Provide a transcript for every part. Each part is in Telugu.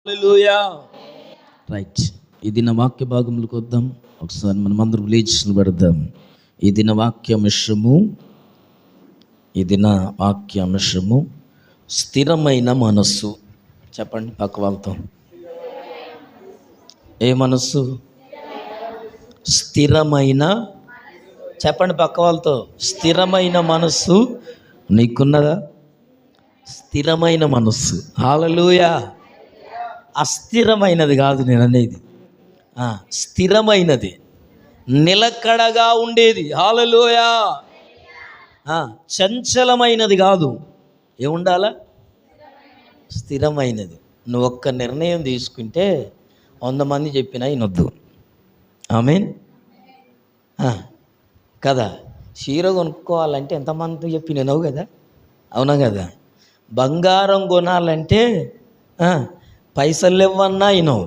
హల్లెలూయా. రైట్, ఈ దిన వాక్య భాగంలోకి వద్దాం. ఒకసారి మనం అందరం లేచి పెడదాం. ఈ దిన వాక్యాంశము స్థిరమైన మనస్సు. చెప్పండి పక్క వాళ్ళతో, ఏ మనస్సు? స్థిరమైన. చెప్పండి పక్క వాళ్ళతో, స్థిరమైన మనస్సు నీకున్నదా? స్థిరమైన మనస్సు. హల్లెలూయా. అస్థిరమైనది కాదు నేను అనేది, స్థిరమైనది, నిలకడగా ఉండేది. హల్లెలూయా. చంచలమైనది కాదు. ఏముండాలా? స్థిరమైనది. నువ్వు ఒక్క నిర్ణయం తీసుకుంటే 100 మంది చెప్పినా వినొద్దు. ఆమేన్ కదా. చీర కొనుక్కోవాలంటే ఎంతమంది చెప్పి వినవు కదా, అవునా కదా. బంగారం కొనాలంటే పైసలు ఇవ్వన్నా అయినవు,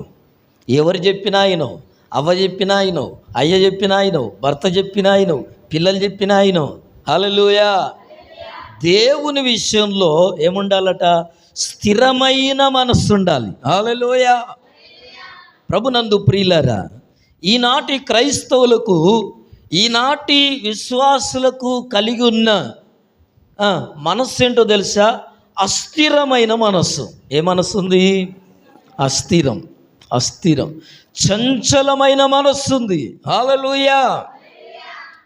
ఎవరు చెప్పినా అయినవు, అవ్వ చెప్పినా అయినవు, అయ్య చెప్పినా అయినవు, భర్త చెప్పినా అయినవు, పిల్లలు చెప్పినా అయినవు. హల్లెలూయా. దేవుని విషయంలో ఏముండాలట? స్థిరమైన మనస్సు ఉండాలి. హల్లెలూయా. ప్రభునందు ప్రియులారా, ఈనాటి క్రైస్తవులకు, ఈనాటి విశ్వాసులకు కలిగి ఉన్న మనస్సు ఏంటో తెలుసా? అస్థిరమైన మనస్సు. ఏ మనస్సు ఉంది? అస్థిరం, చంచలమైన మనస్సు ఉంది. హల్లెలూయా.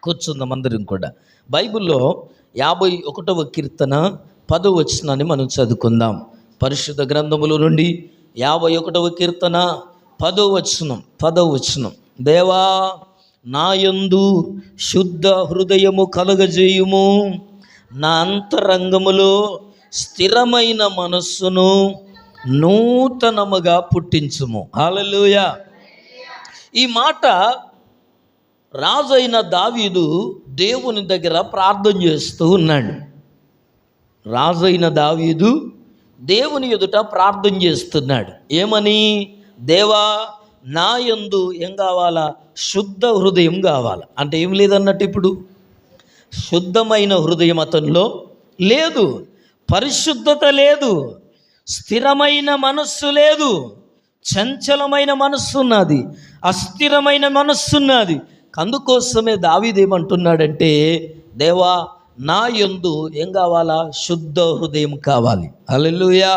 కూర్చుందాం అందరం కూడా. బైబిల్లో 51వ కీర్తన 10వ వచనాన్ని మనం చదువుకుందాం. పరిశుద్ధ గ్రంథములో నుండి 51వ కీర్తన 10వ వచనం. దేవా, నాయందు శుద్ధ హృదయము కలుగజేయుము, నా అంతరంగములో స్థిరమైన మనస్సును నూతనముగా పుట్టించుము. హల్లెలూయా. ఈ మాట రాజైన దావీదు దేవుని దగ్గర ప్రార్థన చేస్తూ ఉన్నాడు. రాజైన దావీదు దేవుని ఎదుట ప్రార్థన చేస్తున్నాడు. ఏమని? దేవా, నా యందు ఏం కావాలా? శుద్ధ హృదయం కావాలా. అంటే ఏం లేదన్నట్టు, ఇప్పుడు శుద్ధమైన హృదయం అతనిలో లేదు, పరిశుద్ధత లేదు, స్థిరమైన మనస్సు లేదు, చంచలమైన మనస్సు ఉన్నది, అస్థిరమైన మనస్సు ఉన్నది. అందుకోసమే దావీదు ఏమంటున్నాడంటే, దేవా, నా యందు ఏం కావాలా? శుద్ధ హృదయం కావాలి. హల్లెలూయా.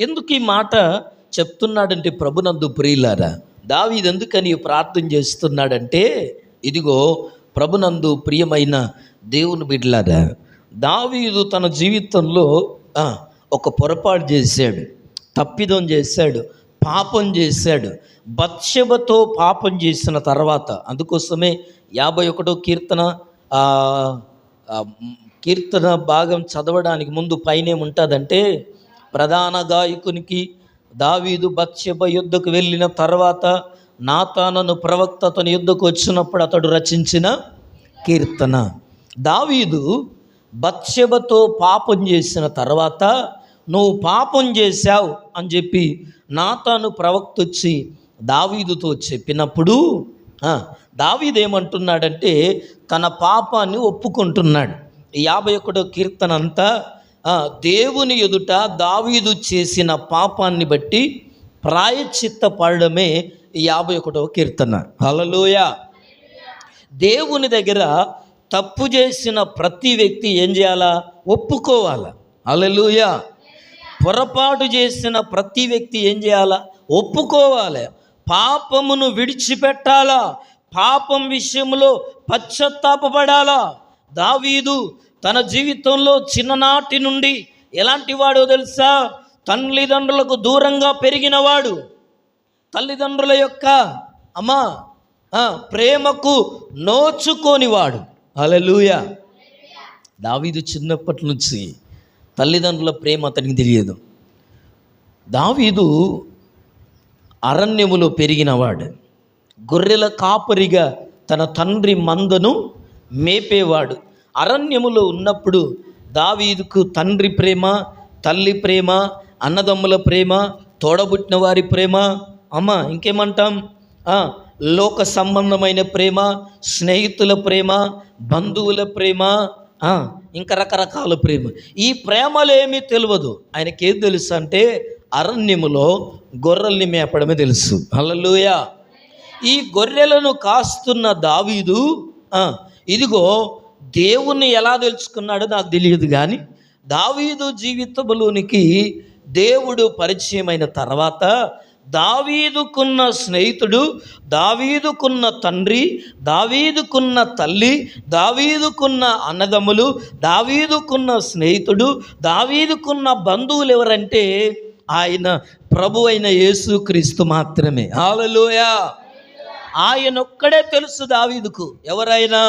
ఎందుకు ఈ మాట చెప్తున్నాడంటే, ప్రభునందు ప్రియులారా, దావీదు ఎందుకని ప్రార్థన చేస్తున్నాడంటే, ఇదిగో ప్రభునందు ప్రియమైన దేవుని బిడ్డలారా, దావీదు తన జీవితంలో ఒక పొరపాటు చేశాడు, తప్పిదం చేశాడు, పాపం చేశాడు. బత్షెబతో పాపం చేసిన తర్వాత, అందుకోసమే 51వ కీర్తన భాగం చదవడానికి ముందు పైన ఏముంటుందంటే, ప్రధాన గాయకునికి దావీదు బత్షెబ యుద్ధకు వెళ్ళిన తర్వాత నాతానను ప్రవక్త అతని యుద్ధకు వచ్చినప్పుడు అతడు రచించిన కీర్తన. దావీదు బత్షెబతో పాపం చేసిన తర్వాత, నువ్వు పాపం చేశావు అని చెప్పి నాతాను ప్రవక్త వచ్చి దావీదుతో చెప్పినప్పుడు, దావీదు ఏమంటున్నాడంటే, తన పాపాన్ని ఒప్పుకుంటున్నాడు. 51వ కీర్తన అంతా దేవుని ఎదుట దావీదు చేసిన పాపాన్ని బట్టి ప్రాయశ్చిత్త పడడమే 51వ కీర్తన. హల్లెలూయా. దేవుని దగ్గర తప్పు చేసిన ప్రతి వ్యక్తి ఏం చేయాలా? ఒప్పుకోవాలా. హల్లెలూయా. పొరపాటు చేసిన ప్రతి వ్యక్తి ఏం చేయాలా? ఒప్పుకోవాలి. పాపమును విడిచిపెట్టాలా. పాపం విషయంలో పశ్చాత్తాపపడాలా. దావీదు తన జీవితంలో చిన్ననాటి నుండి ఎలాంటి వాడో తెలుసా? తల్లిదండ్రులకు దూరంగా పెరిగినవాడు, తల్లిదండ్రుల యొక్క ప్రేమకు నోచుకోనివాడు. హల్లెలూయా. దావీదు చిన్నప్పటి నుంచి తల్లిదండ్రుల ప్రేమ అతనికి తెలియదు. దావీదు అరణ్యములో పెరిగినవాడు, గొర్రెల కాపరిగా తన తండ్రి మందను మేపేవాడు. అరణ్యములో ఉన్నప్పుడు దావీదుకు తండ్రి ప్రేమ, తల్లి ప్రేమ, అన్నదమ్ముల ప్రేమ, తోడబుట్టిన వారి ప్రేమ, ఇంకేమంటాం, లోక సంబంధమైన ప్రేమ, స్నేహితుల ప్రేమ, బంధువుల ప్రేమ, ఇంకా రకరకాల ప్రేమ. ఈ ప్రేమలేమీ తెలియదు. ఆయనకేం తెలుసు అంటే, అరణ్యములో గొర్రెల్ని మేపడమే తెలుసు. హల్లెలూయా. ఈ గొర్రెలను కాస్తున్న దావీదు ఇదిగో దేవుణ్ణి ఎలా తెలుసుకున్నాడో నాకు తెలియదు, కానీ దావీదు జీవితంలోనికి దేవుడు పరిచయమైన తర్వాత దావీదుకున్న స్నేహితుడు, దావీదుకున్న తండ్రి, దావీదుకున్న తల్లి, దావీదుకున్న అన్నదమ్ములు, దావీదుకున్న స్నేహితుడు, దావీదుకున్న బంధువులు ఎవరంటే ఆయన ప్రభు అయిన యేసుక్రీస్తు మాత్రమే. హల్లెలూయా. ఆయనొక్కడే తెలుసు దావీదుకు. ఎవరైనా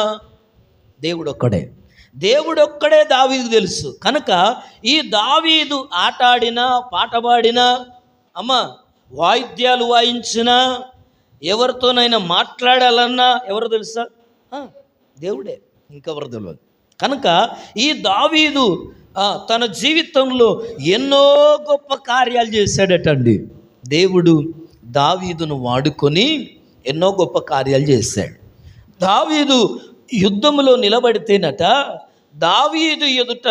దేవుడొక్కడే. దేవుడొక్కడే దావీదు తెలుసు. కనుక ఈ దావీదు ఆటాడినా, పాట పాడినా, వాయిద్యాలు వాయించినా, ఎవరితోనైనా మాట్లాడాలన్నా ఎవరు తెలుసా? దేవుడే, ఇంకెవరు తెలియదు. కనుక ఈ దావీదు తన జీవితంలో ఎన్నో గొప్ప కార్యాలు చేశాడటండి. దేవుడు దావీదును వాడుకొని ఎన్నో గొప్ప కార్యాలు చేశాడు. దావీదు యుద్ధములో నిలబడితేనట, దావీదు ఎదుట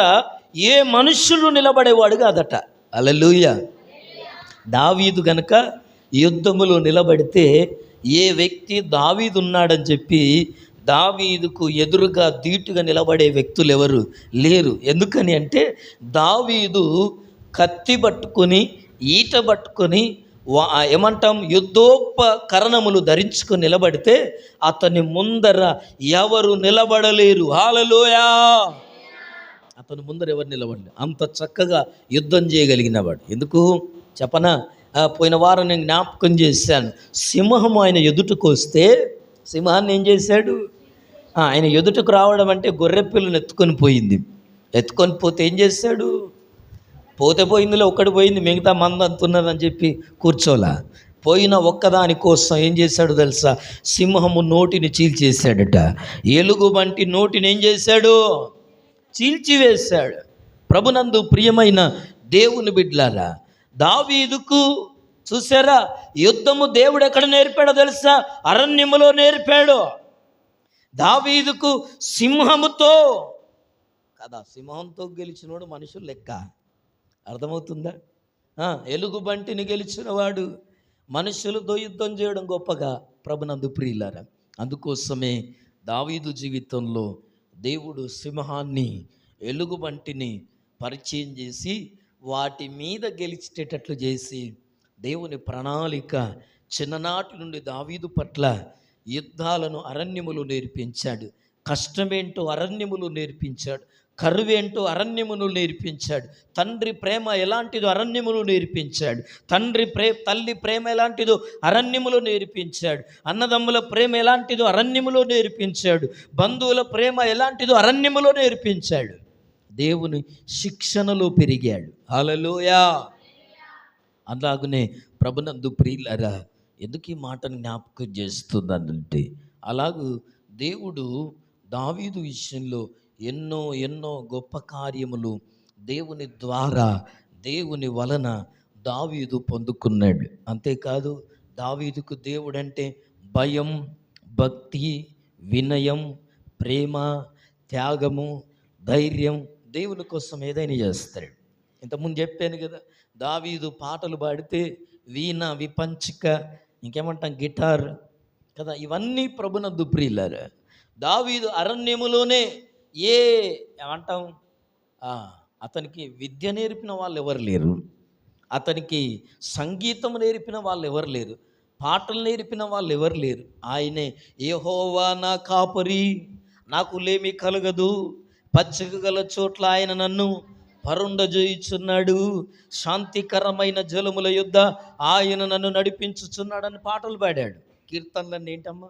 ఏ మనుషులు నిలబడేవాడు కాదట. హల్లెలూయా. దావీదు గనక యుద్ధములో నిలబడితే ఏ వ్యక్తి దావీదు ఉన్నాడని చెప్పి దావీదుకు ఎదురుగా ధీటుగా నిలబడే వ్యక్తులు ఎవరు లేరు. ఎందుకని అంటే దావీదు కత్తి పట్టుకొని, ఈట పట్టుకొని, ఏమంటాం, యుద్ధోపకరణములు ధరించుకొని నిలబడితే అతని ముందర ఎవరు నిలబడలేరు. హల్లెలూయా. అతని ముందర ఎవరు నిలబడలేరు. అంత చక్కగా యుద్ధం చేయగలిగినవాడు. ఎందుకు చెప్పనా? పోయిన వారం నేను జ్ఞాపకం చేశాను. సింహం ఆయన ఎదుటకు వస్తే సింహాన్ని ఏం చేశాడు? ఆయన ఎదుటకు రావడం అంటే గొర్రె పిల్లను ఎత్తుకొని పోయింది. ఎత్తుకొని పోతే ఏం చేశాడు? పోతే పోయిందిలో ఒక్కడి పోయింది, మిగతా మంది అంటున్నదని చెప్పి కూర్చోలా. పోయిన ఒక్కదాని కోసం ఏం చేశాడు తెలుసా? సింహము నోటిని చీల్చేశాడట. ఎలుగుబంటి నోటిని ఏం చేశాడు? చీల్చివేశాడు. ప్రభునందు ప్రియమైన దేవుని బిడ్డలారా, దావీదుకు చూసారా, యుద్ధము దేవుడు ఎక్కడ నేర్పాడో తెలుసా? అరణ్యములో నేర్పాడు. దావీదుకు సింహముతో కదా, సింహంతో గెలిచినోడు మనుషులు లెక్క. అర్థమవుతుందా? ఎలుగుబంటిని గెలిచిన వాడు మనుషులతో యుద్ధం చేయడం గొప్పగా. ప్రభునందు ప్రియులారా, అందుకోసమే దావీదు జీవితంలో దేవుడు సింహాన్ని, ఎలుగుబంటిని పరిచయం చేసి వాటి మీద గెలిచేటట్లు చేసి దేవుని ప్రణాళిక చిన్ననాటి నుండి దావీదు పట్ల యుద్ధాలను అరణ్యములు నేర్పించాడు. కష్టమేంటో అరణ్యములు నేర్పించాడు. కరువేంటో అరణ్యమును నేర్పించాడు. తండ్రి ప్రేమ ఎలాంటిదో అరణ్యములు నేర్పించాడు. తల్లి ప్రేమ ఎలాంటిదో అరణ్యములు నేర్పించాడు. అన్నదమ్ముల ప్రేమ ఎలాంటిదో అరణ్యములో నేర్పించాడు. బంధువుల ప్రేమ ఎలాంటిదో అరణ్యములో నేర్పించాడు. దేవుని శిక్షణలో పెరిగాడు. హల్లెలూయా. అలాగనే ప్రభునందు ప్రియులారా, ఎందుకు ఈ మాటను జ్ఞాపకం చేస్తున్నానంటే, అలాగూ దేవుడు దావీదు విషయంలో ఎన్నో ఎన్నో గొప్ప కార్యములు దేవుని ద్వారా, దేవుని వలన దావీదు పొందుకున్నాడు. అంతేకాదు, దావీదుకు దేవుడంటే భయం, భక్తి, వినయం, ప్రేమ, త్యాగము, ధైర్యం. దేవుని కోసం ఏదైనా చేస్తాడు. ఇంతకుముందు చెప్పాను కదా, దావీదు పాటలు పాడితే వీణ, విపంచిక, ఇంకేమంటాం, గిటార్ కదా, ఇవన్నీ ప్రభునందు ప్రియులారా. దావీదు అరణ్యములోనే ఏమంటాం, అతనికి విద్య నేర్పిన వాళ్ళు ఎవరు లేరు, అతనికి సంగీతం నేర్పిన వాళ్ళు ఎవరు లేరు, పాటలు నేర్పిన వాళ్ళు ఎవరు లేరు. ఆయనే యెహోవా నా కాపరి, నాకు లేమి కలగదు, పచ్చిక గల చోట్ల ఆయన నన్ను పరుండజేయుచున్నాడు, శాంతికరమైన జలముల యొద్ద ఆయన నన్ను నడిపించుచున్నాడని పాటలు పాడాడు. కీర్తనలు అంటే ఏంటమ్మా?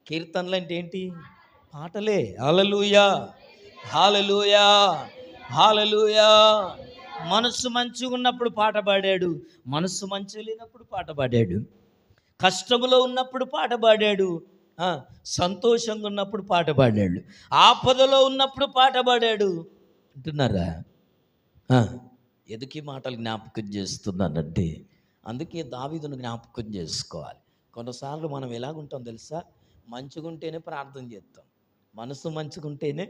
కీర్తనలు అంటే ఏంటి? పాటలే. హల్లెలూయా, హల్లెలూయా, హల్లెలూయా. మనసు మంచిగా ఉన్నప్పుడు పాట పాడాడు, మనసు మంచిగా లేనప్పుడు పాట పాడాడు, కష్టములో ఉన్నప్పుడు పాట పాడాడు, సంతోషంగా ఉన్నప్పుడు పాట పాడాడు, ఆపదలో ఉన్నప్పుడు పాట పాడాడు. అంటున్నారా? ఎదుకి మాటలు జ్ఞాపకం చేస్తున్నానంటే, అందుకే దావీదును జ్ఞాపకం చేసుకోవాలి. కొన్నిసార్లు మనం ఎలాగుంటాం తెలుసా? మంచిగుంటేనే ప్రార్థన చేస్తాం, మనసు మంచిగుంటేనే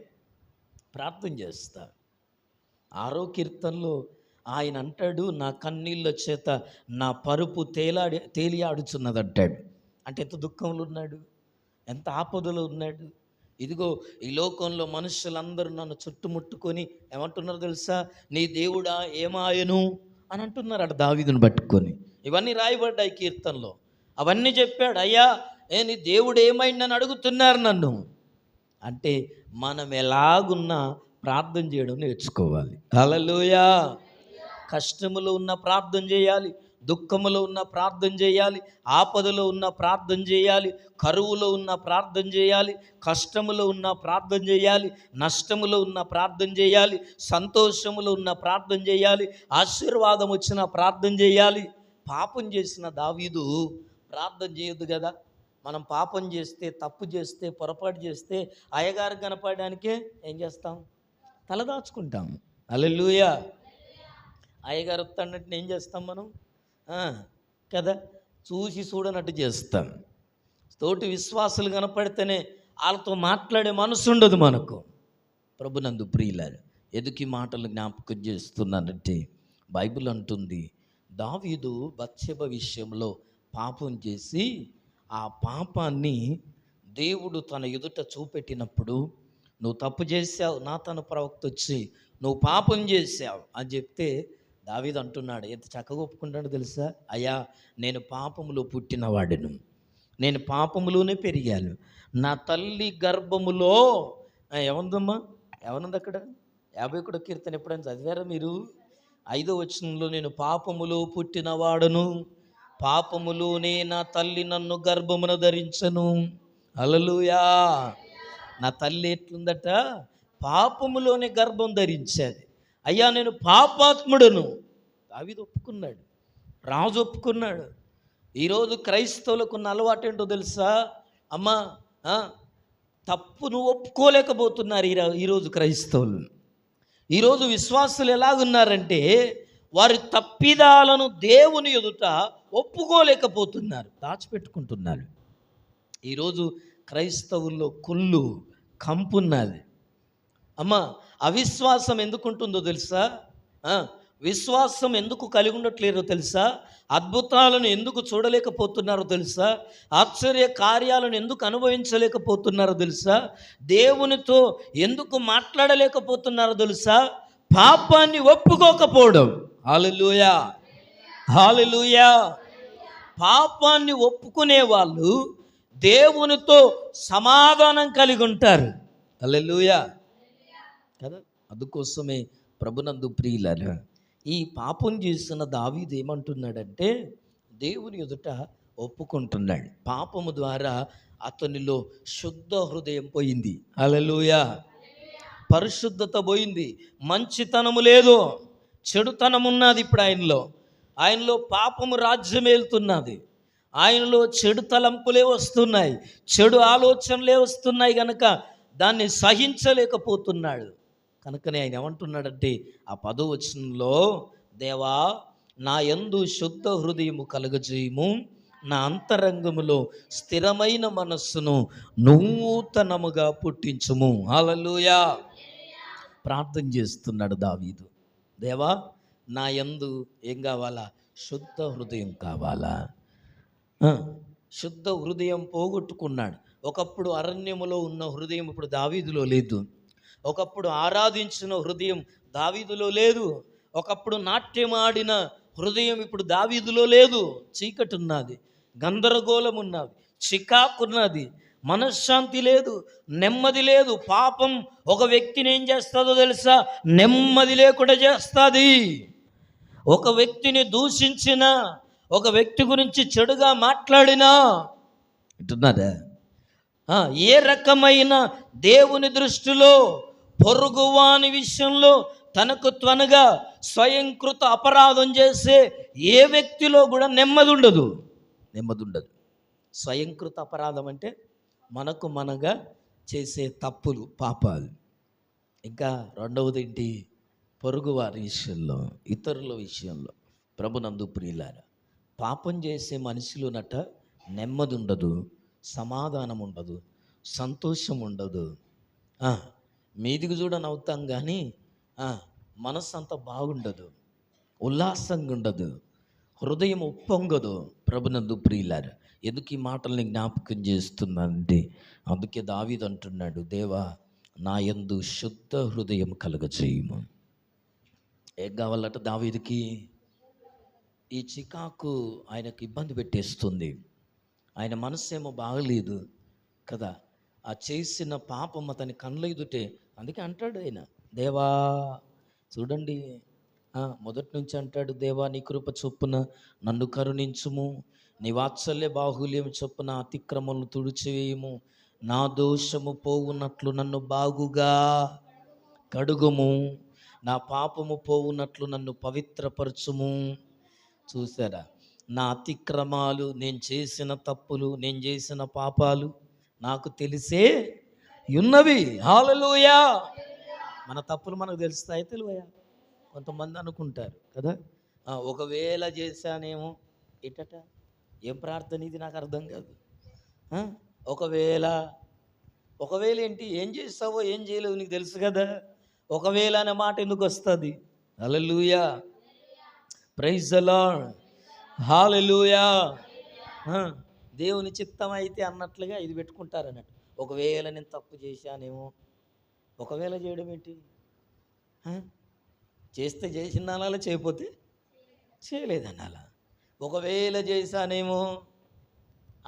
ప్రార్థన చేస్తాం. 6వ కీర్తనలో ఆయన అంటాడు, నా కన్నీళ్ళ చేత నా పరుపు తేలియాడుచున్నదంటాడు. అంటే ఎంత దుఃఖంలో ఉన్నాడు, ఎంత ఆపదలో ఉన్నాడు. ఇదిగో ఈ లోకంలో మనుషులందరూ నన్ను చుట్టుముట్టుకొని ఏమంటున్నారు తెలుసా, నీ దేవుడా ఏమాయను అని అంటున్నారు అటు దావీదును పట్టుకొని. ఇవన్నీ రాయబడ్డాయి కీర్తనలో. అవన్నీ చెప్పాడు. అయ్యా నీ దేవుడు ఏమైందని అడుగుతున్నారు నన్ను అంటే, మనం ఎలాగున్నా ప్రార్థన చేయడం నేర్చుకోవాలి. హల్లెలూయా. కష్టములో ఉన్న ప్రార్థన చేయాలి, దుఃఖములో ఉన్న ప్రార్థన చేయాలి, ఆపదలో ఉన్న ప్రార్థన చేయాలి, కరువులో ఉన్న ప్రార్థన చేయాలి, కష్టములో ఉన్న ప్రార్థన చేయాలి, నష్టములో ఉన్న ప్రార్థన చేయాలి, సంతోషములో ఉన్న ప్రార్థన చేయాలి, ఆశీర్వాదం వచ్చిన ప్రార్థన చేయాలి. పాపం చేసిన దావీదు ప్రార్థన చేయొద్దు కదా. మనం పాపం చేస్తే, తప్పు చేస్తే, పొరపాటు చేస్తే అయ్యగారు కనపడడానికే ఏం చేస్తాం, తలదాచుకుంటాం. హల్లెలూయా. అయ్యగారు వస్తాడంటే ఏం చేస్తాం మనం కదా, చూసి చూడనట్టు చేస్తాం. తోటి విశ్వాసులు కనపడితేనే వాళ్ళతో మాట్లాడే మనసు ఉండదు మనకు. ప్రభునందు ప్రియులారు, ఎదుకి మాటలు జ్ఞాపకం చేస్తున్నానంటే, బైబిల్ అంటుంది దావీదు బత్షెబ విషయంలో పాపం చేసి ఆ పాపాన్ని దేవుడు తన ఎదుట చూపెట్టినప్పుడు, నువ్వు తప్పు చేశావు, నా తన ప్రవక్త వచ్చి నువ్వు పాపం చేశావు అని చెప్తే దావీదు అంటున్నాడు, ఎంత చక్కగా ఒప్పుకుంటాడో తెలుసా, అయ్యా నేను పాపములో పుట్టినవాడును, నేను పాపములోనే పెరిగాను, నా తల్లి గర్భములో ఏముందమ్మా, ఏమనుంది అక్కడ 51 కీర్తన ఎప్పుడైనా చదివారా మీరు? 5వ వచనంలో, నేను పాపములో పుట్టినవాడును, పాపములోనే నా తల్లి నన్ను గర్భమున ధరించను. హల్లెలూయా. నా తల్లి ఎట్లుందట, పాపములోనే గర్భం ధరించేది. అయ్యా నేను పాపాత్ముడను. దావీదు ఒప్పుకున్నాడు, రాజు ఒప్పుకున్నాడు. ఈరోజు క్రైస్తవులకు ఉన్న అలవాటు ఏంటో తెలుసా అమ్మా, తప్పును ఒప్పుకోలేకపోతున్నారు ఈరోజు క్రైస్తవులు. ఈరోజు విశ్వాసులు ఎలాగున్నారంటే, వారి తప్పిదాలను దేవుని ఎదుట ఒప్పుకోలేకపోతున్నారు, దాచిపెట్టుకుంటున్నారు. ఈరోజు క్రైస్తవుల్లో కుళ్ళు కంపున్నది. అమ్మ, అవిశ్వాసం ఎందుకు ఉంటుందో తెలుసా, విశ్వాసం ఎందుకు కలిగి ఉండట్లేదో తెలుసా, అద్భుతాలను ఎందుకు చూడలేకపోతున్నారో తెలుసా, ఆశ్చర్య కార్యాలను ఎందుకు అనుభవించలేకపోతున్నారో తెలుసా, దేవునితో ఎందుకు మాట్లాడలేకపోతున్నారో తెలుసా, పాపాన్ని ఒప్పుకోకపోవడం. హల్లెలూయా, హల్లెలూయా. పాపాన్ని ఒప్పుకునే వాళ్ళు దేవునితో సమాధానం కలిగి ఉంటారు. హల్లెలూయా కదా. అందుకోసమే ప్రభునందు ప్రియులారా, ఈ పాపం చేసిన దావీదు ఏమంటున్నాడంటే, దేవుని ఎదుట ఒప్పుకుంటున్నాడు. పాపము ద్వారా అతనిలో శుద్ధ హృదయం పోయింది. హల్లెలూయా. పరిశుద్ధత పోయింది, మంచితనము లేదు, చెడుతనం ఉన్నది. ఇప్పుడు ఆయనలో పాపము రాజ్యమేలుతున్నది, ఆయనలో చెడు తలంపులే వస్తున్నాయి, చెడు ఆలోచనలే వస్తున్నాయి. కనుక దాన్ని సహించలేకపోతున్నాడు. కనుకనే ఆయన ఏమంటున్నాడంటే, ఆ 10వ వచనంలో, దేవా నా యందు శుద్ధ హృదయము కలుగజేయుము, నా అంతరంగములో స్థిరమైన మనస్సును నూతనముగా పుట్టించుము. హల్లెలూయా. ప్రార్థన చేస్తున్నాడు దావీదు, దేవా నా యందు ఏం కావాలా, శుద్ధ హృదయం కావాలా. శుద్ధ హృదయం పోగొట్టుకున్నాడు. ఒకప్పుడు అరణ్యములో ఉన్న హృదయం ఇప్పుడు దావీదులో లేదు. ఒకప్పుడు ఆరాధించిన హృదయం దావీదులో లేదు. ఒకప్పుడు నాట్యం ఆడిన హృదయం ఇప్పుడు దావీదులో లేదు. చీకటి ఉన్నది, గందరగోళం ఉన్నది, చికాకున్నది, మనశ్శాంతి లేదు, నెమ్మది లేదు. పాపం ఒక వ్యక్తిని ఏం చేస్తుందో తెలుసా, నెమ్మది లేకుండా చేస్తుంది. ఒక వ్యక్తిని దూషించిన, ఒక వ్యక్తి గురించి చెడుగా మాట్లాడినా, అంటున్నారా, ఏ రకమైన దేవుని దృష్టిలో పొరుగువాని విషయంలో తనకు త్వరగా స్వయంకృత అపరాధం చేసే ఏ వ్యక్తిలో కూడా నెమ్మది ఉండదు. స్వయంకృత అపరాధం అంటే మనకు మనగా చేసే తప్పులు, పాపాలు. ఇంకా రెండవది ఏంటి, పొరుగువారి విషయంలో, ఇతరుల విషయంలో. ప్రభునందు ప్రియులారా, పాపం చేసే మనిషిలోనట నెమ్మది ఉండదు, సమాధానం ఉండదు, సంతోషం ఉండదు. మీదికి చూడ నవ్వుతాం కానీ మనస్సు అంత బాగుండదు. ఉల్లాసంగా ఉండదు, హృదయం ఉప్పొంగదు. ప్రభునందు ప్రియులారా, ఎందుకు ఈ మాటల్ని జ్ఞాపకం చేస్తున్నానంటే, అందుకే దావీదు అంటున్నాడు, దేవా నా యందు శుద్ధ హృదయం కలుగజేయుము. ఏం కావాలట దావీదుకి? ఈ చికాకు ఆయనకు ఇబ్బంది పెట్టేస్తుంది. ఆయన మనస్సేమో బాగలేదు కదా, ఆ చేసిన పాపం అతని కళ్ళ ఎదుటే. అందుకే అంటాడు ఆయన, దేవా చూడండి, మొదటి నుంచి అంటాడు, దేవా నీ కృప చొప్పున నన్ను కరుణించుము, నీ వాత్సల్య బాహుల్యం చొప్పున అతిక్రమలను తుడిచివేయము, నా దోషము పోవునట్లు నన్ను బాగుగా కడుగుము, నా పాపము పోవునట్లు నన్ను పవిత్రపరచుము. చూసారా, నా అతిక్రమాలు, నేను చేసిన తప్పులు, నేను చేసిన పాపాలు నాకు తెలిసే ఉన్నవి. హల్లెలూయా. మన తప్పులు మనకు తెలుస్తాయి, తెలివయా? కొంతమంది అనుకుంటారు కదా, ఒకవేళ చేశానేమో ఇటట. ఏం ప్రార్థన ఇది? నాకు అర్థం కాదు. ఒకవేళ ఒకవేళ ఏంటి? ఏం చేస్తావో ఏం చేయలేవు నీకు తెలుసు కదా. ఒకవేళ అనే మాట ఎందుకు వస్తుంది? హల్లెలూయా, ప్రైజ్ ద లార్డ్, హల్లెలూయా. దేవుని చిత్తం అయితే అన్నట్లుగా ఇది పెట్టుకుంటారు అన్నట్టు. ఒకవేళ నేను తప్పు చేశానేమో. ఒకవేళ చేయడం ఏంటి? చేస్తే చేసినాలా, చేయకపోతే చేయలేదనాలా. ఒకవేళ చేశానేమో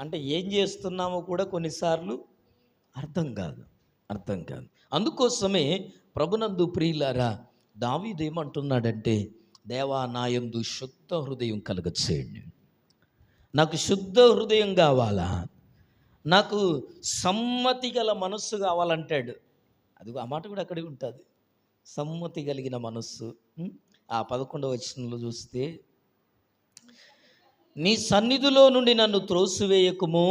అంటే ఏం చేస్తున్నామో కూడా కొన్నిసార్లు అర్థం కాదు. అందుకోసమే ప్రభునందు ప్రియులారా, దావీదు ఏమంటున్నాడంటే, దేవా నా యందు శుద్ధ హృదయం కలుగచేయండి. నాకు శుద్ధ హృదయం కావాలా, నాకు సమ్మతి గల మనస్సు కావాలంటాడు. అది ఆ మాట కూడా అక్కడే ఉంటుంది, సమ్మతి కలిగిన మనస్సు. ఆ 11వ వచనంలో చూస్తే, నీ సన్నిధిలో నుండి నన్ను త్రోసివేయకుము,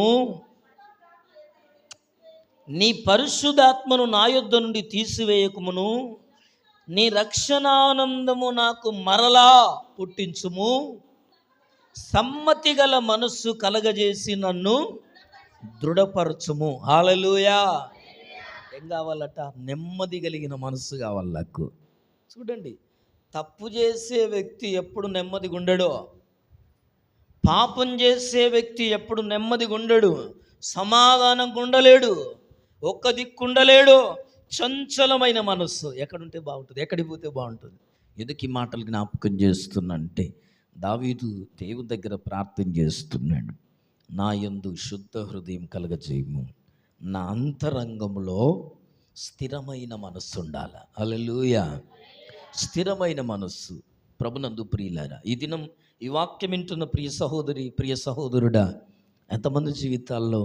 నీ పరిశుద్ధాత్మను నా యొద్ద నుండి తీసివేయకుమును, నీ రక్షణానందము నాకు మరలా పుట్టించుము, సమ్మతి గల మనస్సు కలగజేసి నన్ను దృఢపరచుము. హల్లెలూయా. ఏం కావాలట? నెమ్మది కలిగిన మనస్సు కావాలి నాకు. చూడండి, తప్పు చేసే వ్యక్తి ఎప్పుడు నెమ్మదిగా ఉండడు, పాపం చేసే వ్యక్తి ఎప్పుడు నెమ్మదిగా ఉండడు, సమాధానంగా ఉండలేడు, ఒక్క దిక్కుండలేడు. చంచలమైన మనస్సు ఎక్కడుంటే బాగుంటుంది, ఎక్కడికి పోతే బాగుంటుంది. ఎందుకు ఈ మాటలు జ్ఞాపకం చేస్తున్నంటే, దావీదు దేవుని దగ్గర ప్రార్థన చేస్తున్నాడు, నా యందు శుద్ధ హృదయం కలగజేయము, నా అంతరంగంలో స్థిరమైన మనస్సు ఉండాలి. హల్లెలూయా. స్థిరమైన మనస్సు. ప్రభునందు ప్రియులారా, ఈ దినం ఈ వాక్యం వింటున్న ప్రియ సహోదరి, ప్రియ సహోదరుడా, ఎంతమంది జీవితాల్లో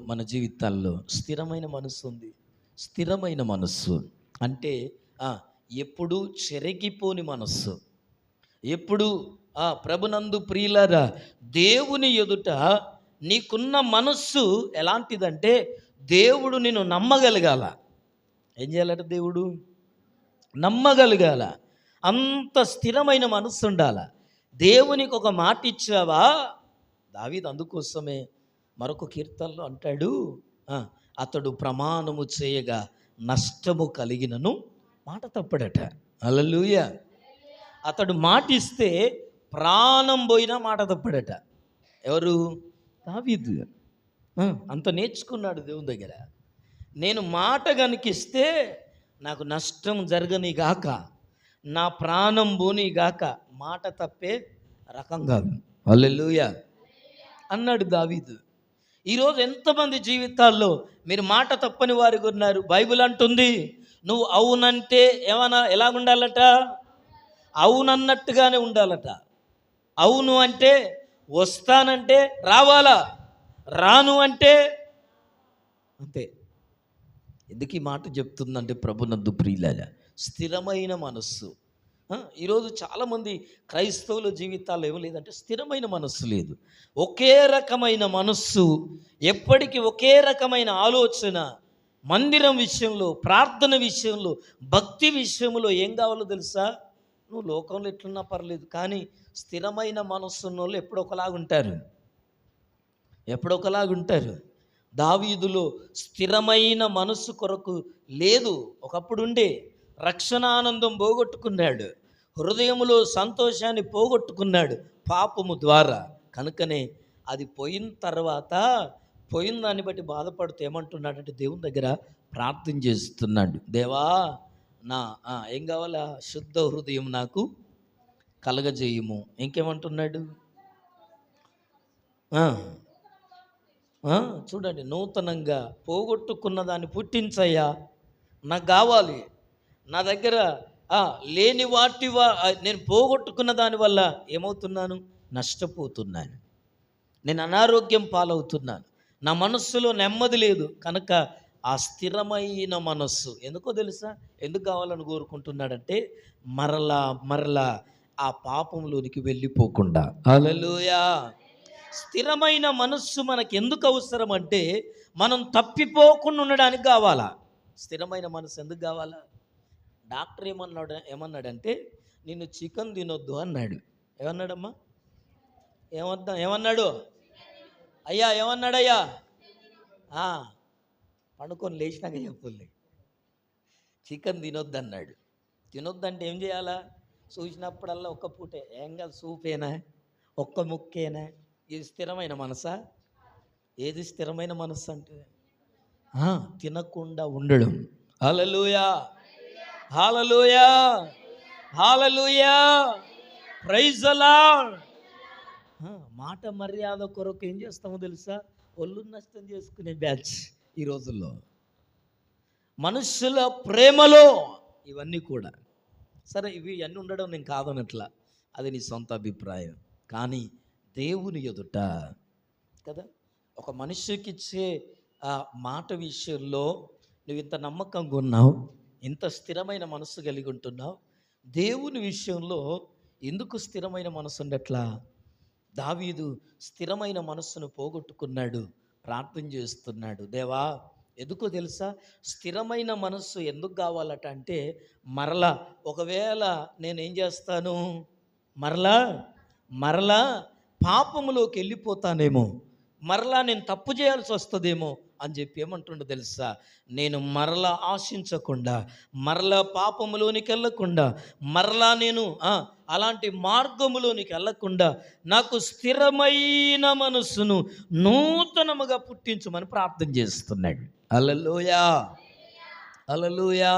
మన జీవితాల్లో స్థిరమైన మనస్సు ఉంది? స్థిరమైన మనస్సు అంటే ఎప్పుడు చెరిగిపోని మనస్సు. ఎప్పుడు ప్రభునందు ప్రియులారా, దేవుని ఎదుట నీకున్న మనస్సు ఎలాంటిదంటే, దేవుడు నిన్ను నమ్మగలగాల. ఏం చేయాలంటే, దేవుడు నమ్మగలగాల. అంత స్థిరమైన మనస్సు ఉండాల. దేవునికి ఒక మాట ఇచ్చావా? దావీదు అందుకోసమే మరొక కీర్తనలో అంటాడు, అతడు ప్రమాణము చేయగా నష్టము కలిగినను మాట తప్పడట. హల్లెలూయా. అతడు మాటిస్తే ప్రాణం పోయినా మాట తప్పడట. ఎవరు? దావీదు. అంత నేర్చుకున్నాడు దేవుని దగ్గర. నేను మాట గనికిస్తే నాకు నష్టం జరగని గాక, నా ప్రాణం పోని గాక, మాట తప్పే రకం కాదు. హల్లెలూయా అన్నాడు దావీదు. ఈరోజు ఎంతమంది జీవితాల్లో మీరు మాట తప్పని వారికి ఉన్నారు. బైబిల్ అంటుంది, నువ్వు అవునంటే ఏమన్నా ఎలాగుండాలట? అవునన్నట్టుగానే ఉండాలట. అవును అంటే వస్తానంటే రావాలా, రాను అంటే అంతే. ఎందుకు ఈ మాట చెప్తుందంటే, ప్రభునందు ప్రియులారా, స్థిరమైన మనస్సు. ఈరోజు చాలామంది క్రైస్తవుల జీవితాల్లో ఏమో లేదంటే స్థిరమైన మనస్సు లేదు. ఒకే రకమైన మనస్సు, ఎప్పటికీ ఒకే రకమైన ఆలోచన. మందిరం విషయంలో, ప్రార్థన విషయంలో, భక్తి విషయంలో ఏం కావాలో తెలుసా? నువ్వు లోకంలో ఎట్లున్నా పర్లేదు, కానీ స్థిరమైన మనస్సు ఉన్న వాళ్ళు ఎప్పుడొకలాగుంటారు. దావీదులో స్థిరమైన మనస్సు కొరకు లేదు. ఒకప్పుడు ఉండే, రక్షణానందం పోగొట్టుకున్నాడు, హృదయములో సంతోషాన్ని పోగొట్టుకున్నాడు పాపము ద్వారా. కనుకనే అది పోయిన తర్వాత పోయిన దాన్ని బట్టి బాధపడుతూ ఏమంటున్నాడంటే దేవుని దగ్గర ప్రార్థన చేస్తున్నాడు. దేవా నా ఏం కావాలా? శుద్ధ హృదయం నాకు కలగజేయము. ఇంకేమంటున్నాడు? చూడండి, నూతనంగా పోగొట్టుకున్న దాన్ని పుట్టించయ్యా, నాకు కావాలి. నా దగ్గర లేని నేను పోగొట్టుకున్న దానివల్ల ఏమవుతున్నాను? నష్టపోతున్నాను, నేను అనారోగ్యం పాలవుతున్నాను, నా మనస్సులో నెమ్మది లేదు. కనుక ఆ స్థిరమైన మనస్సు ఎందుకో తెలుసా? ఎందుకు కావాలని కోరుకుంటున్నాడంటే మరలా మరలా ఆ పాపంలోనికి వెళ్ళిపోకుండా. హల్లెలూయా. స్థిరమైన మనస్సు మనకు ఎందుకు అవసరం అంటే మనం తప్పిపోకుండా ఉండడానికి కావాలా. స్థిరమైన మనస్సు ఎందుకు కావాలా? డాక్టర్ ఏమన్నాడంటే నిన్ను చికెన్ తినొద్దు అన్నాడు. ఏమన్నాడమ్మా? ఏమన్నాడు అయ్యా? ఏమన్నాడయ్యా? పండుకొని లేచినాక చెప్పుల్ని చికెన్ తినొద్దు అన్నాడు. తినొద్దంటే ఏం చేయాలా? చూసినప్పుడల్లా ఒక్క పూటే ఏం కాదు, సూపేనా, ఒక్క ముక్కేనా? ఇది స్థిరమైన మనసా? ఏది స్థిరమైన మనస్సు అంటే తినకుండా ఉండడం. హల్లెలూయా, హల్లెలూయా, హల్లెలూయా, ప్రైజ్ ది లార్డ్. మాట మర్యాద కొరకు ఏం చేస్తామో తెలుసా? ఒళ్ళు నష్టం చేసుకునే బ్యాచ్ ఈ రోజుల్లో. మనుషుల ప్రేమలో ఇవన్నీ కూడా సరే, ఇవి అన్నీ ఉండడం నేను కాదనట్లా, అది నీ సొంత అభిప్రాయం. కానీ దేవుని ఎదుట కదా, ఒక మనిషికి ఇచ్చే ఆ మాట విషయంలో నువ్వు ఇంత నమ్మకంగా ఉన్నావు, ఇంత స్థిరమైన మనస్సు కలిగి ఉంటున్నావు. దేవుని విషయంలో ఎందుకు స్థిరమైన మనసు ఉండట్లా? దావీదు స్థిరమైన మనస్సును పోగొట్టుకున్నాడు, ప్రార్థన చేస్తున్నాడు. దేవా, ఎందుకో తెలుసా? స్థిరమైన మనస్సు ఎందుకు కావాలట అంటే మరలా ఒకవేళ నేనేం చేస్తాను, మరలా పాపములోకి వెళ్ళిపోతానేమో, మరలా నేను తప్పు చేయాల్సి వస్తుందేమో అని చెప్పి ఏమంటుండో తెలుసా? నేను మరలా ఆశించకుండా, మరలా పాపములోనికి వెళ్ళకుండా, మరలా నేను అలాంటి మార్గములోనికి వెళ్ళకుండా నాకు స్థిరమైన మనస్సును నూతనముగా పుట్టించమని ప్రార్థన చేస్తున్నాడు. హల్లెలూయా, హల్లెలూయా.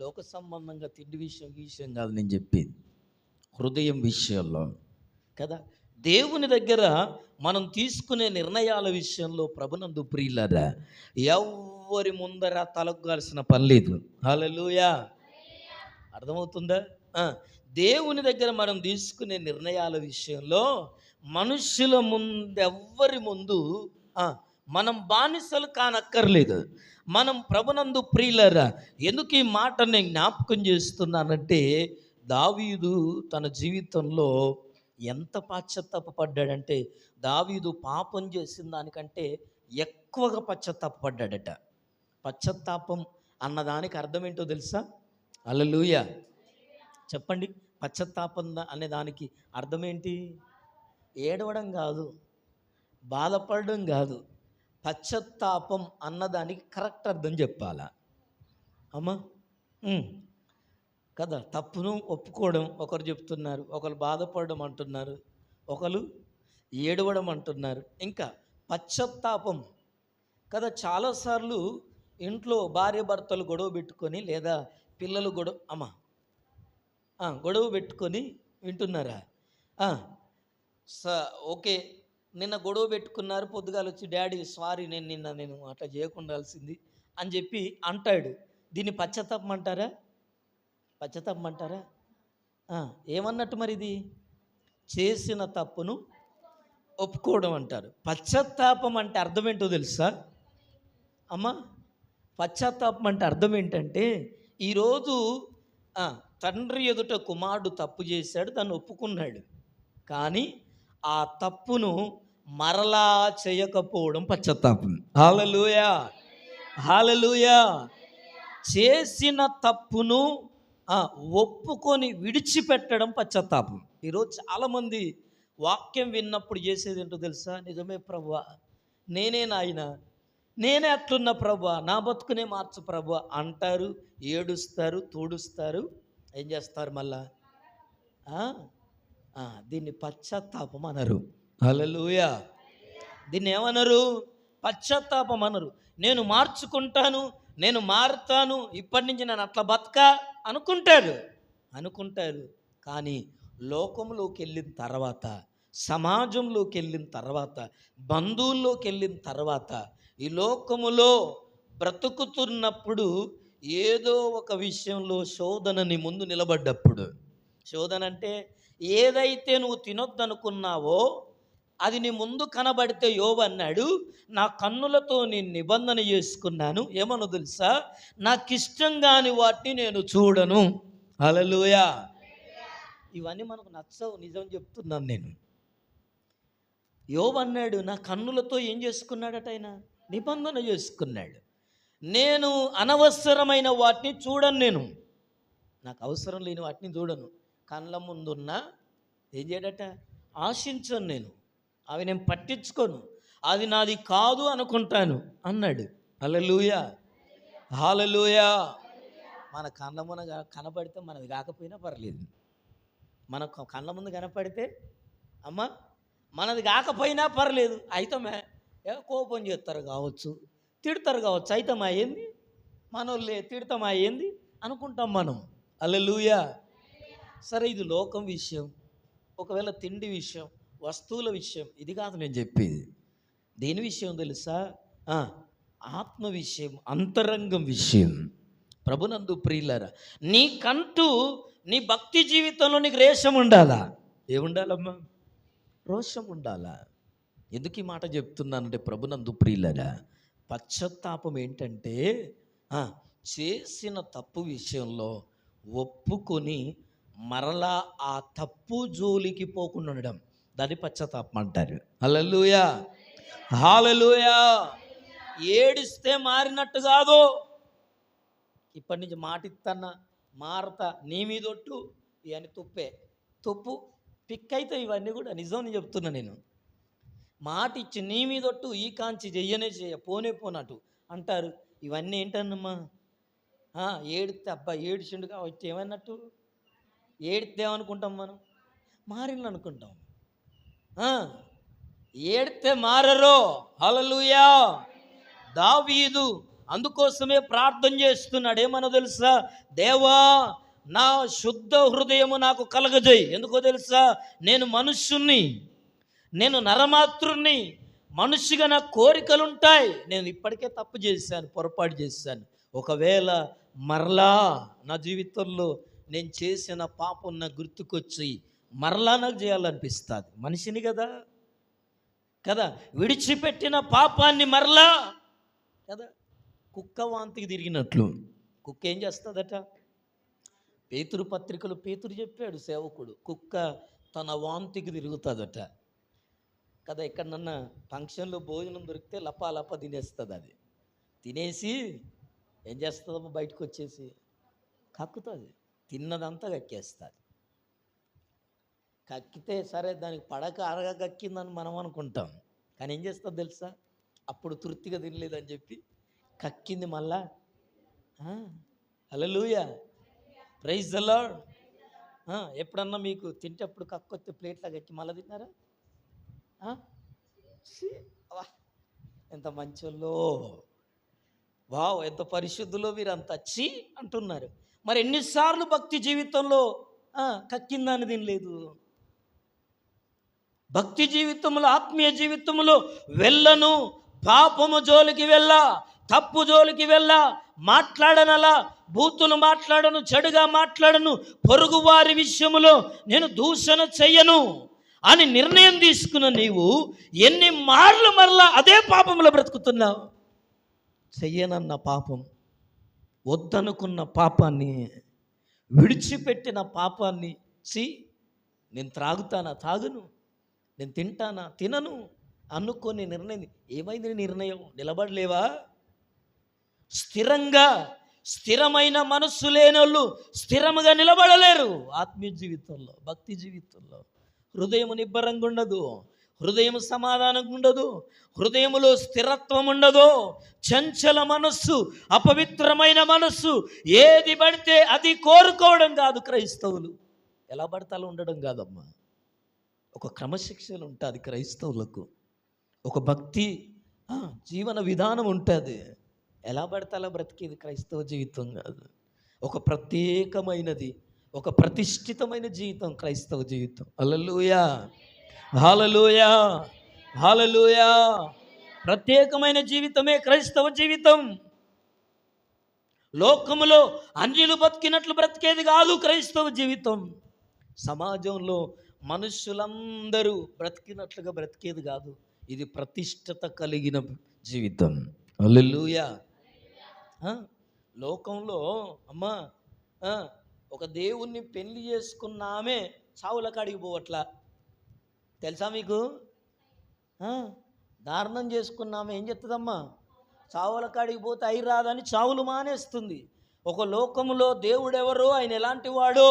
లోక సంబంధంగా తిండి విషయం కాదు నేను చెప్పేది, హృదయం విషయంలో కదా. దేవుని దగ్గర మనం తీసుకునే నిర్ణయాల విషయంలో ప్రభునందు ప్రియులారా ఎవ్వరి ముందర తలగాల్సిన పని లేదు. హల్లెలూయా, అర్థమవుతుందా? దేవుని దగ్గర మనం తీసుకునే నిర్ణయాల విషయంలో మనుషుల ముందు, ఎవ్వరి ముందు మనం బానిసలు కానక్కర్లేదు. మనం ప్రభునందు ప్రియులారా, ఎందుకు ఈ మాట నేను జ్ఞాపకం చేస్తున్నానంటే దావీదు తన జీవితంలో ఎంత పశ్చాత్తాపడ్డాడంటే, దావీదు పాపం చేసిన దానికంటే ఎక్కువగా పశ్చాత్తాపడ్డాడట. పశ్చాత్తాపం అన్నదానికి అర్థం ఏంటో తెలుసా? హల్లెలూయా, చెప్పండి. పశ్చాత్తాపం అనే దానికి అర్థం ఏంటి? ఏడవడం కాదు, బాధపడడం కాదు. పశ్చాత్తాపం అన్నదానికి కరెక్ట్ అర్థం చెప్పాలా అమ్మా? కదా, తప్పును ఒప్పుకోవడం ఒకరు చెప్తున్నారు, ఒకరు బాధపడడం అంటున్నారు, ఒకరు ఏడవడం అంటున్నారు. ఇంకా పశ్చాత్తాపం కదా, చాలాసార్లు ఇంట్లో భార్య భర్తలు గొడవ పెట్టుకొని లేదా పిల్లలు గొడవ పెట్టుకొని వింటున్నారా? ఓకే, నిన్న గొడవ పెట్టుకున్నారు, పొద్దుగాల వచ్చి డాడీ సారీ, నేను అట్లా చేయకుండాల్సింది అని చెప్పి అంటాడు. దీన్ని పశ్చాత్తాపం అంటారా? పశ్చాత్తాపం అంటారా? ఏమన్నట్టు మరి? ఇది చేసిన తప్పును ఒప్పుకోవడం అంటారు. పశ్చాత్తాపం అంటే అర్థం ఏంటో తెలుసా అమ్మా? పశ్చాత్తాపం అంటే అర్థం ఏంటంటే, ఈరోజు తండ్రి ఎదుట కుమారుడు తప్పు చేశాడు, దాన్ని ఒప్పుకున్నాడు, కానీ ఆ తప్పును మరలా చేయకపోవడం పశ్చాత్తాపం. హల్లెలూయా, హల్లెలూయా. చేసిన తప్పును ఒప్పుకొని విడిచిపెట్టడం పశ్చాత్తాపం. ఈరోజు చాలామంది వాక్యం విన్నప్పుడు చేసేది ఏంటో తెలుసా? నిజమే ప్రభువా, నేనే నాయన, నేనే అట్లున్న ప్రభువా, నా బతుకునే మార్చు ప్రభువా అంటారు, ఏడుస్తారు, తూడుస్తారు, ఏం చేస్తారు మళ్ళా? ఆ? దీన్ని పశ్చాత్తాపం అనరు. హల్లెలూయా. దీన్ని ఏమనరు? పశ్చాత్తాపం అనరు. నేను మార్చుకుంటాను, నేను మారుతాను, ఇప్పటి నుంచి నేను అట్లా బతకా అనుకుంటారు. కానీ లోకంలోకి వెళ్ళిన తర్వాత, సమాజంలోకి వెళ్ళిన తర్వాత, బంధువుల్లోకి వెళ్ళిన తర్వాత, ఈ లోకములో బ్రతుకుతున్నప్పుడు ఏదో ఒక విషయంలో శోధనని ముందు నిలబడ్డప్పుడు, శోధన అంటే ఏదైతే నువ్వు తినొద్దనుకున్నావో అది నీ ముందు కనబడితే యోబు అన్నాడు, నా కన్నులతో నేను నిబంధన చేసుకున్నాను, ఏమను తెలుసా, నాకు ఇష్టం కాని వాటిని నేను చూడను. హల్లెలూయా. ఇవన్నీ మనకు నచ్చవు, నిజం చెప్తున్నాను నేను. యోబు అన్నాడు, నా కన్నులతో ఏం చేసుకున్నాడట, ఆయన నిబంధన చేసుకున్నాడు. నేను అనవసరమైన వాటిని చూడను, నేను నాకు అవసరం లేని వాటిని చూడను. కళ్ళ ముందున్న ఏం చేయడట, ఆశించను, నేను అవి నేను పట్టించుకోను, అది నాది కాదు అనుకుంటాను అన్నాడు. హల్లెలూయా, హల్లెలూయా. మన కళ్ళ ముందు కనపడితే మనది కాకపోయినా పర్లేదు, మన కళ్ళ ముందు కనపడితే అమ్మ మనది కాకపోయినా పర్లేదు, అయితమే కోపం చేస్తారు కావచ్చు, తిడతారు కావచ్చు, అయితమా ఏంది, మనోళ్ళే తిడతామా ఏంది అనుకుంటాం మనం. హల్లెలూయా. సరే, ఇది లోకం విషయం, ఒకవేళ తిండి విషయం, వస్తువుల విషయం, ఇది కాదు నేను చెప్పేది. దేని విషయం తెలుసా? ఆత్మ విషయం, అంతరంగం విషయం. ప్రభునందు ప్రియులారా, నీకంటూ నీ భక్తి జీవితంలో నీకు రోషం ఉండాలా? ఏముండాలమ్మా? రోషం ఉండాలా. ఎందుకు ఈ మాట చెప్తున్నానంటే, ప్రభునందు ప్రియులారా, పశ్చాత్తాపం ఏంటంటే చేసిన తప్పు విషయంలో ఒప్పుకొని మరలా ఆ తప్పు జోలికి పోకుండా ఉండడం, దాన్ని పశ్చాత్తాపం అంటారు. హల్లెలూయా, హల్లెలూయా. ఏడిస్తే మారినట్టు కాదు. ఇప్పటి నుంచి మాట ఇత్తన్నా, మారతా, నీ మీదొట్టు, ఇవన్నీ తుప్పు పిక్ అయితే ఇవన్నీ కూడా నిజం చెప్తున్నా నేను. మాట ఇచ్చి నీ మీదొట్టు, ఈ కాంచి చెయ్య పోనట్టు అంటారు. ఇవన్నీ ఏంటన్నమ్మా? ఏడితే అబ్బా ఏడిచిండు కాబట్టి ఏమన్నట్టు, ఏడితే ఏమనుకుంటాం మనం? మారిన అనుకుంటాం. ఏడితే మారరు. హల్లెలూయా. దావీదు అందుకోసమే ప్రార్థన చేస్తున్నాడు. ఏమనో తెలుసా? దేవా, నా శుద్ధ హృదయము నాకు కలగజేయి. ఎందుకో తెలుసా? నేను మనుష్యుణ్ణి, నేను నరమాతృణ్ణి, మనిషిగా నా కోరికలుంటాయి. నేను ఇప్పటికే తప్పు చేశాను, పొరపాటు చేశాను. ఒకవేళ మరలా నా జీవితంలో నేను చేసిన పాపం నాకు గుర్తుకొచ్చి మరలా నాకు చేయాలనిపిస్తుంది. మనిషిని కదా విడిచిపెట్టిన పాపాన్ని మరలా కదా, కుక్క వాంతికి తిరిగినట్లు. కుక్క ఏం చేస్తుందట? పేతురు పత్రికలు పేతురు చెప్పాడు సేవకుడు, కుక్క తన వాంతికి తిరుగుతుందట కదా. ఎక్కడన్నా ఫంక్షన్లో భోజనం దొరికితే లపా తినేస్తుంది. అది తినేసి ఏం చేస్తుందమ్మా, బయటకు వచ్చేసి కక్కుతుంది, తిన్నదంతా కక్కేస్తుంది. కక్కితే సరే, దానికి పడక అరగా కక్కిందని మనం అనుకుంటాం. కానీ ఏం చేస్తుంది తెలుసా? అప్పుడు తృప్తిగా తినలేదని చెప్పి కక్కింది మళ్ళా. హల్లెలూయా, ప్రైజ్ ది లార్డ్. ఎప్పుడన్నా మీకు తింటప్పుడు కక్కొత్తే ప్లేట్లా కక్కి మళ్ళీ తిన్నారా? ఎంత మంచోళ్ళో, వావ్, ఎంత పరిశుద్ధులో మీరు అంత వచ్చి అంటున్నారు. మరి ఎన్నిసార్లు భక్తి జీవితంలో కక్కిందాన్ని తినలేదు? భక్తి జీవితంలో, ఆత్మీయ జీవితంలో వెళ్ళను, పాపము జోలికి వెళ్ళా, తప్పు జోలికి వెళ్ళా, మాట్లాడనలా, బూతులు మాట్లాడను, చెడుగా మాట్లాడను, పొరుగు వారి విషయంలో నేను దూషణ చెయ్యను అని నిర్ణయం తీసుకున్న నీవు ఎన్ని మార్లు మరలా అదే పాపంలో బ్రతుకుతున్నావు. చెయ్యనన్న పాపం, వద్దనుకున్న పాపాన్ని, విడిచిపెట్టిన పాపాన్ని, నేను త్రాగుతానా తాగును, నేను తింటానా తినను అనుకొని నిర్ణయం. ఏమైంది నిర్ణయం? నిలబడలేవా? స్థిరమైన మనస్సు లేనోళ్ళు స్థిరముగా నిలబడలేరు. ఆత్మీయ జీవితంలో, భక్తి జీవితంలో హృదయం నిబ్బరంగా ఉండదు. హృదయం సమాధానంగా ఉండదు, హృదయములో స్థిరత్వం ఉండదు, చంచల మనస్సు, అపవిత్రమైన మనస్సు, ఏది పడితే అది కోరుకోవడం కాదు. క్రైస్తవులు ఎలా పడితే అలా ఉండడం కాదమ్మా. ఒక క్రమశిక్షణ ఉంటుంది క్రైస్తవులకు, ఒక భక్తి జీవన విధానం ఉంటుంది. ఎలా పడితే అలా బ్రతికేది క్రైస్తవ జీవితం కాదు. ఒక ప్రత్యేకమైనది, ఒక ప్రతిష్ఠితమైన జీవితం క్రైస్తవ జీవితం. హల్లెలూయా, హల్లెలూయా, హల్లెలూయా. ప్రత్యేకమైన జీవితమే క్రైస్తవ జీవితం. లోకములో అన్యులు బతికినట్లు బ్రతికేది కాదు క్రైస్తవ జీవితం. సమాజంలో మనుషులందరూ బ్రతికినట్లుగా బ్రతికేది కాదు. ఇది ప్రతిష్ఠత కలిగిన జీవితం. హల్లెలూయా. లోకంలో అమ్మా ఒక దేవుణ్ణి పెళ్లి చేసుకున్న ఆమె చావుల కాడికి పోవట్లా, తెలుసా మీకు? దారుణం చేసుకున్నామే ఏం చెప్తుందమ్మా? చావుల కాడికి పోతే అయి రాదని చావులు మానేస్తుంది. ఒక లోకములో దేవుడెవరో, ఆయన ఎలాంటి వాడో,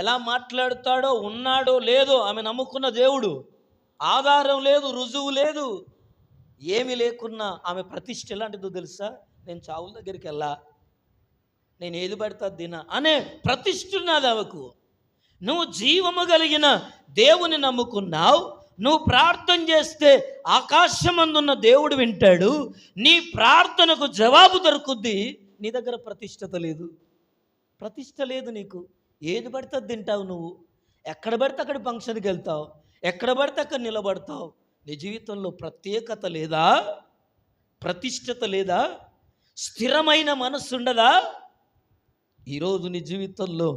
ఎలా మాట్లాడుతాడో, ఉన్నాడో లేదో, ఆమె నమ్ముకున్న దేవుడు ఆధారం లేదు, రుజువు లేదు, ఏమి లేకున్నా ఆమె ప్రతిష్ఠ ఎలాంటిదో తెలుసా? నేను చావుల దగ్గరికి వెళ్ళా, నేను ఏది పడతా తినా అనే ప్రతిష్ఠ ఉన్నది ఆమెకు. నువ్వు జీవము కలిగిన దేవుని నమ్ముకున్నావు, నువ్వు ప్రార్థన చేస్తే ఆకాశమందున్న దేవుడు వింటాడు, నీ ప్రార్థనకు జవాబు దొరుకుద్ది. నీ దగ్గర ప్రతిష్టత లేదు, ప్రతిష్ట లేదు నీకు. ఏది పడితే తింటావు నువ్వు, ఎక్కడ పడితే అక్కడ ఫంక్షన్కి వెళ్తావు, ఎక్కడ పడితే అక్కడ నిలబడతావు. నీ జీవితంలో ప్రత్యేకత లేదా? ప్రతిష్టత లేదా? స్థిరమైన మనస్సు ఉండదా? ఈరోజు నీ జీవితంలో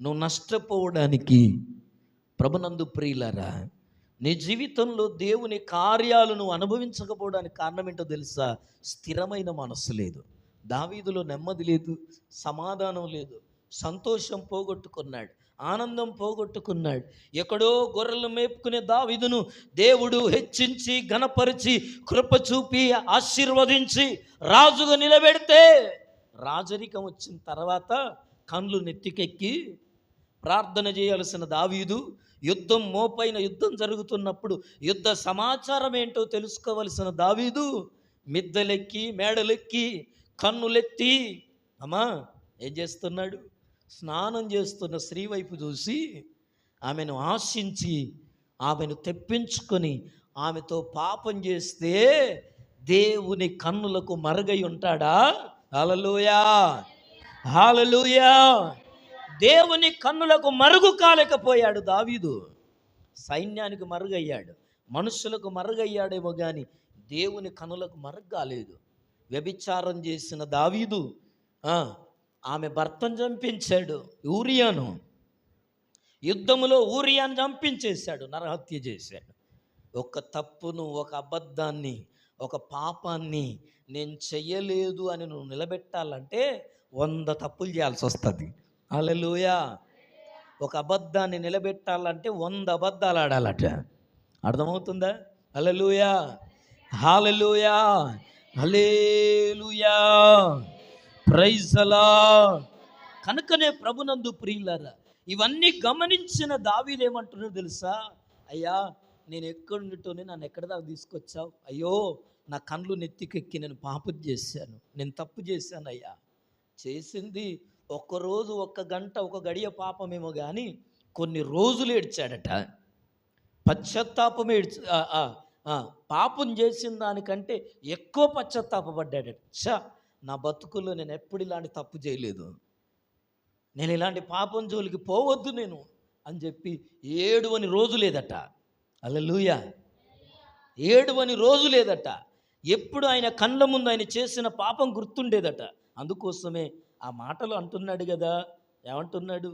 నువ్వు నష్టపోవడానికి ప్రభునందు ప్రియులారా, నీ జీవితంలో దేవుని కార్యాలు నువ్వు అనుభవించకపోవడానికి కారణం ఏంటో తెలుసా? స్థిరమైన మనస్సు లేదు. దావీదులో నెమ్మది లేదు, సమాధానం లేదు, సంతోషం పోగొట్టుకున్నాడు, ఆనందం పోగొట్టుకున్నాడు. ఎక్కడో గొర్రెలు మేపుకునే దావీదును దేవుడు హెచ్చించి, ఘనపరిచి, కృప చూపి, ఆశీర్వదించి రాజుగా నిలబెడితే, రాజరికం వచ్చిన తర్వాత కళ్ళు నెత్తికెక్కి ప్రార్థన చేయాల్సిన దావీదు, యుద్ధం మోపైన యుద్ధం జరుగుతున్నప్పుడు యుద్ధ సమాచారం ఏంటో తెలుసుకోవలసిన దావీదు మిద్దెలెక్కి, మేడలెక్కి, కన్నులెత్తి అమ్మా ఏం చేస్తున్నాడు? స్నానం చేస్తున్న స్త్రీ వైపు చూసి ఆమెను ఆశించి, ఆమెను తెప్పించుకొని ఆమెతో పాపం చేస్తే దేవుని కన్నులకు మరుగై ఉంటాడా? హల్లెలూయా, హల్లెలూయా. దేవుని కన్నులకు మరుగు కాలేకపోయాడు దావీదు. సైన్యానికి మరుగయ్యాడు, మనుషులకు మరుగయ్యాడేమో కానీ దేవుని కన్నులకు మరుగు కాలేదు. వ్యభిచారం చేసిన దావీదు ఆమె భర్తను చంపించాడు, ఊరియాను. యుద్ధములో ఊరియాను చంపించేశాడు, నరహత్య చేశాడు. ఒక తప్పును, ఒక అబద్ధాన్ని, ఒక పాపాన్ని నేను చెయ్యలేదు అని నువ్వు నిలబెట్టాలంటే 100 తప్పులు చేయాల్సి వస్తుంది. హల్లెలూయా. ఒక అబద్ధాన్ని నిలబెట్టాలంటే 100 అబద్ధాలు ఆడాలట. అర్థమవుతుందా? హల్లెలూయా, హల్లెలూయా, హల్లెలూయా, ప్రైజ్ ది లార్డ్. కనుకనే ప్రభునందు ప్రియులారా, ఇవన్నీ గమనించిన దావీదు ఏమంటున్నాడు తెలుసా? అయ్యా, నేను ఎక్కడుండితోనే నన్ను ఎక్కడ దాకా తీసుకొచ్చావు? అయ్యో, నా కళ్ళు నెత్తికెక్కి నేను పాపం చేశాను, నేను తప్పు చేశాను అయ్యా. చేసింది ఒక్కరోజు, 1 గంట, 1 గడియ పాపమేమో కానీ కొన్ని రోజులు ఏడ్చాడట. పశ్చాత్తాపమే పాపం చేసిన దానికంటే ఎక్కువ పశ్చాత్తాపడ్డాడట. నా బతుకుల్లో నేను ఎప్పుడు ఇలాంటి తప్పు చేయలేదు, నేను ఇలాంటి పాపం జోలికి పోవద్దు నేను అని చెప్పి 7 రోజు లేదట. హల్లెలూయా, 7 రోజు లేదట. ఎప్పుడు ఆయన కళ్ళ ముందు ఆయన చేసిన పాపం గుర్తుండేదట. అందుకోసమే ఆ మాటలు అంటున్నాడు కదా. ఏమంటున్నాడు?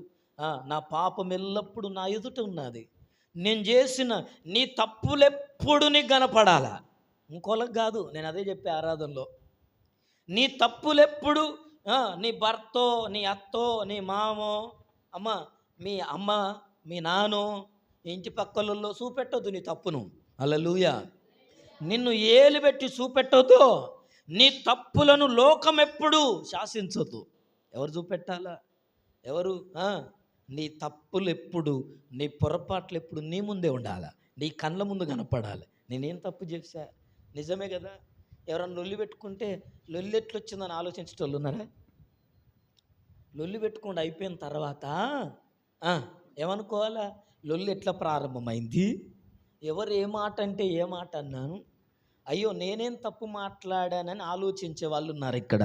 నా పాపం ఎల్లప్పుడూ నా ఎదుట ఉన్నది, నేను చేసిన నీ తప్పులెప్పుడు నీకు కనపడాలా, ఇంకోలకు కాదు. నేను అదే చెప్పే ఆరాధనలో, నీ తప్పులెప్పుడు నీ భర్తో, నీ అత్తో, నీ మామో, మీ అమ్మ, మీ నానో, ఇంటి పక్కలలో చూపెట్టొద్దు నీ తప్పును. హల్లెలూయా. నిన్ను ఏలు పెట్టి చూపెట్టొద్దు. నీ తప్పులను లోకం ఎప్పుడు శాసించొద్దు. ఎవరు చూపెట్టాలా? ఎవరు? నీ తప్పులు ఎప్పుడు, నీ పొరపాట్లు ఎప్పుడు నీ ముందే ఉండాలా, నీ కళ్ళ ముందు కనపడాలి. నేనేం తప్పు చేశా? నిజమే కదా. ఎవరన్నా లొల్లి పెట్టుకుంటే లొల్లి ఎట్లొచ్చిందని ఆలోచించేటోళ్ళు ఉన్నారా? లొల్లి పెట్టుకుండా అయిపోయిన తర్వాత ఏమనుకోవాలా? లొల్లి ఎట్లా ప్రారంభమైంది, ఎవరు ఏ మాట అంటే ఏ మాట అన్నాను, అయ్యో నేనేం తప్పు మాట్లాడానని ఆలోచించే వాళ్ళు ఉన్నారు ఇక్కడ.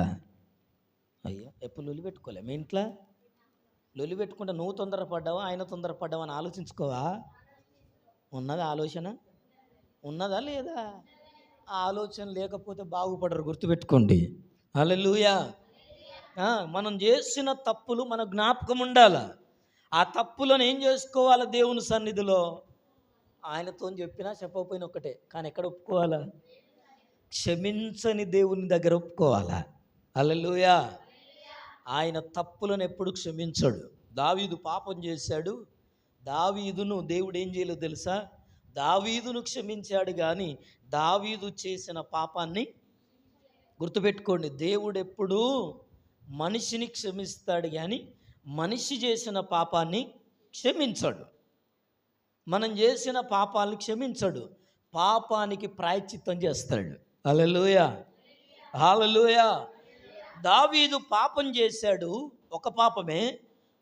అయ్యో ఎప్పుడు లొల్లి పెట్టుకోలే మీ ఇంట్లో? లొల్లి పెట్టుకుంటే నువ్వు తొందరపడ్డావా ఆయన తొందరపడ్డావా అని ఆలోచించుకోవా? ఉన్నదా ఆలోచన? ఉన్నదా లేదా? ఆ ఆలోచన లేకపోతే బాగుపడరు, గుర్తుపెట్టుకోండి. హల్లెలూయా. మనం చేసిన తప్పులు మన జ్ఞాపకం ఉండాల. ఆ తప్పులను ఏం చేసుకోవాలా? దేవుని సన్నిధిలో ఆయనతో చెప్పినా చెప్పకపోయినా ఒక్కటే, కానీ ఎక్కడ ఒప్పుకోవాలా? క్షమించని దేవుని దగ్గర ఒప్పుకోవాలా. హల్లెలూయా. ఆయన తప్పులను ఎప్పుడు క్షమించడు. దావీదు పాపం చేశాడు. దావీదును దేవుడు ఏం చేయలేదు తెలుసా? దావీదును క్షమించాడు, కానీ దావీదు చేసిన పాపాన్ని గుర్తుపెట్టుకోండి. దేవుడు ఎప్పుడూ మనిషిని క్షమిస్తాడు, కానీ మనిషి చేసిన పాపాన్ని క్షమించడు. మనం చేసిన పాపాలను క్షమించడు, పాపానికి ప్రాయశ్చిత్తం చేస్తాడు. హల్లెలూయా, హల్లెలూయా. దావీదు పాపం చేశాడు, ఒక పాపమే.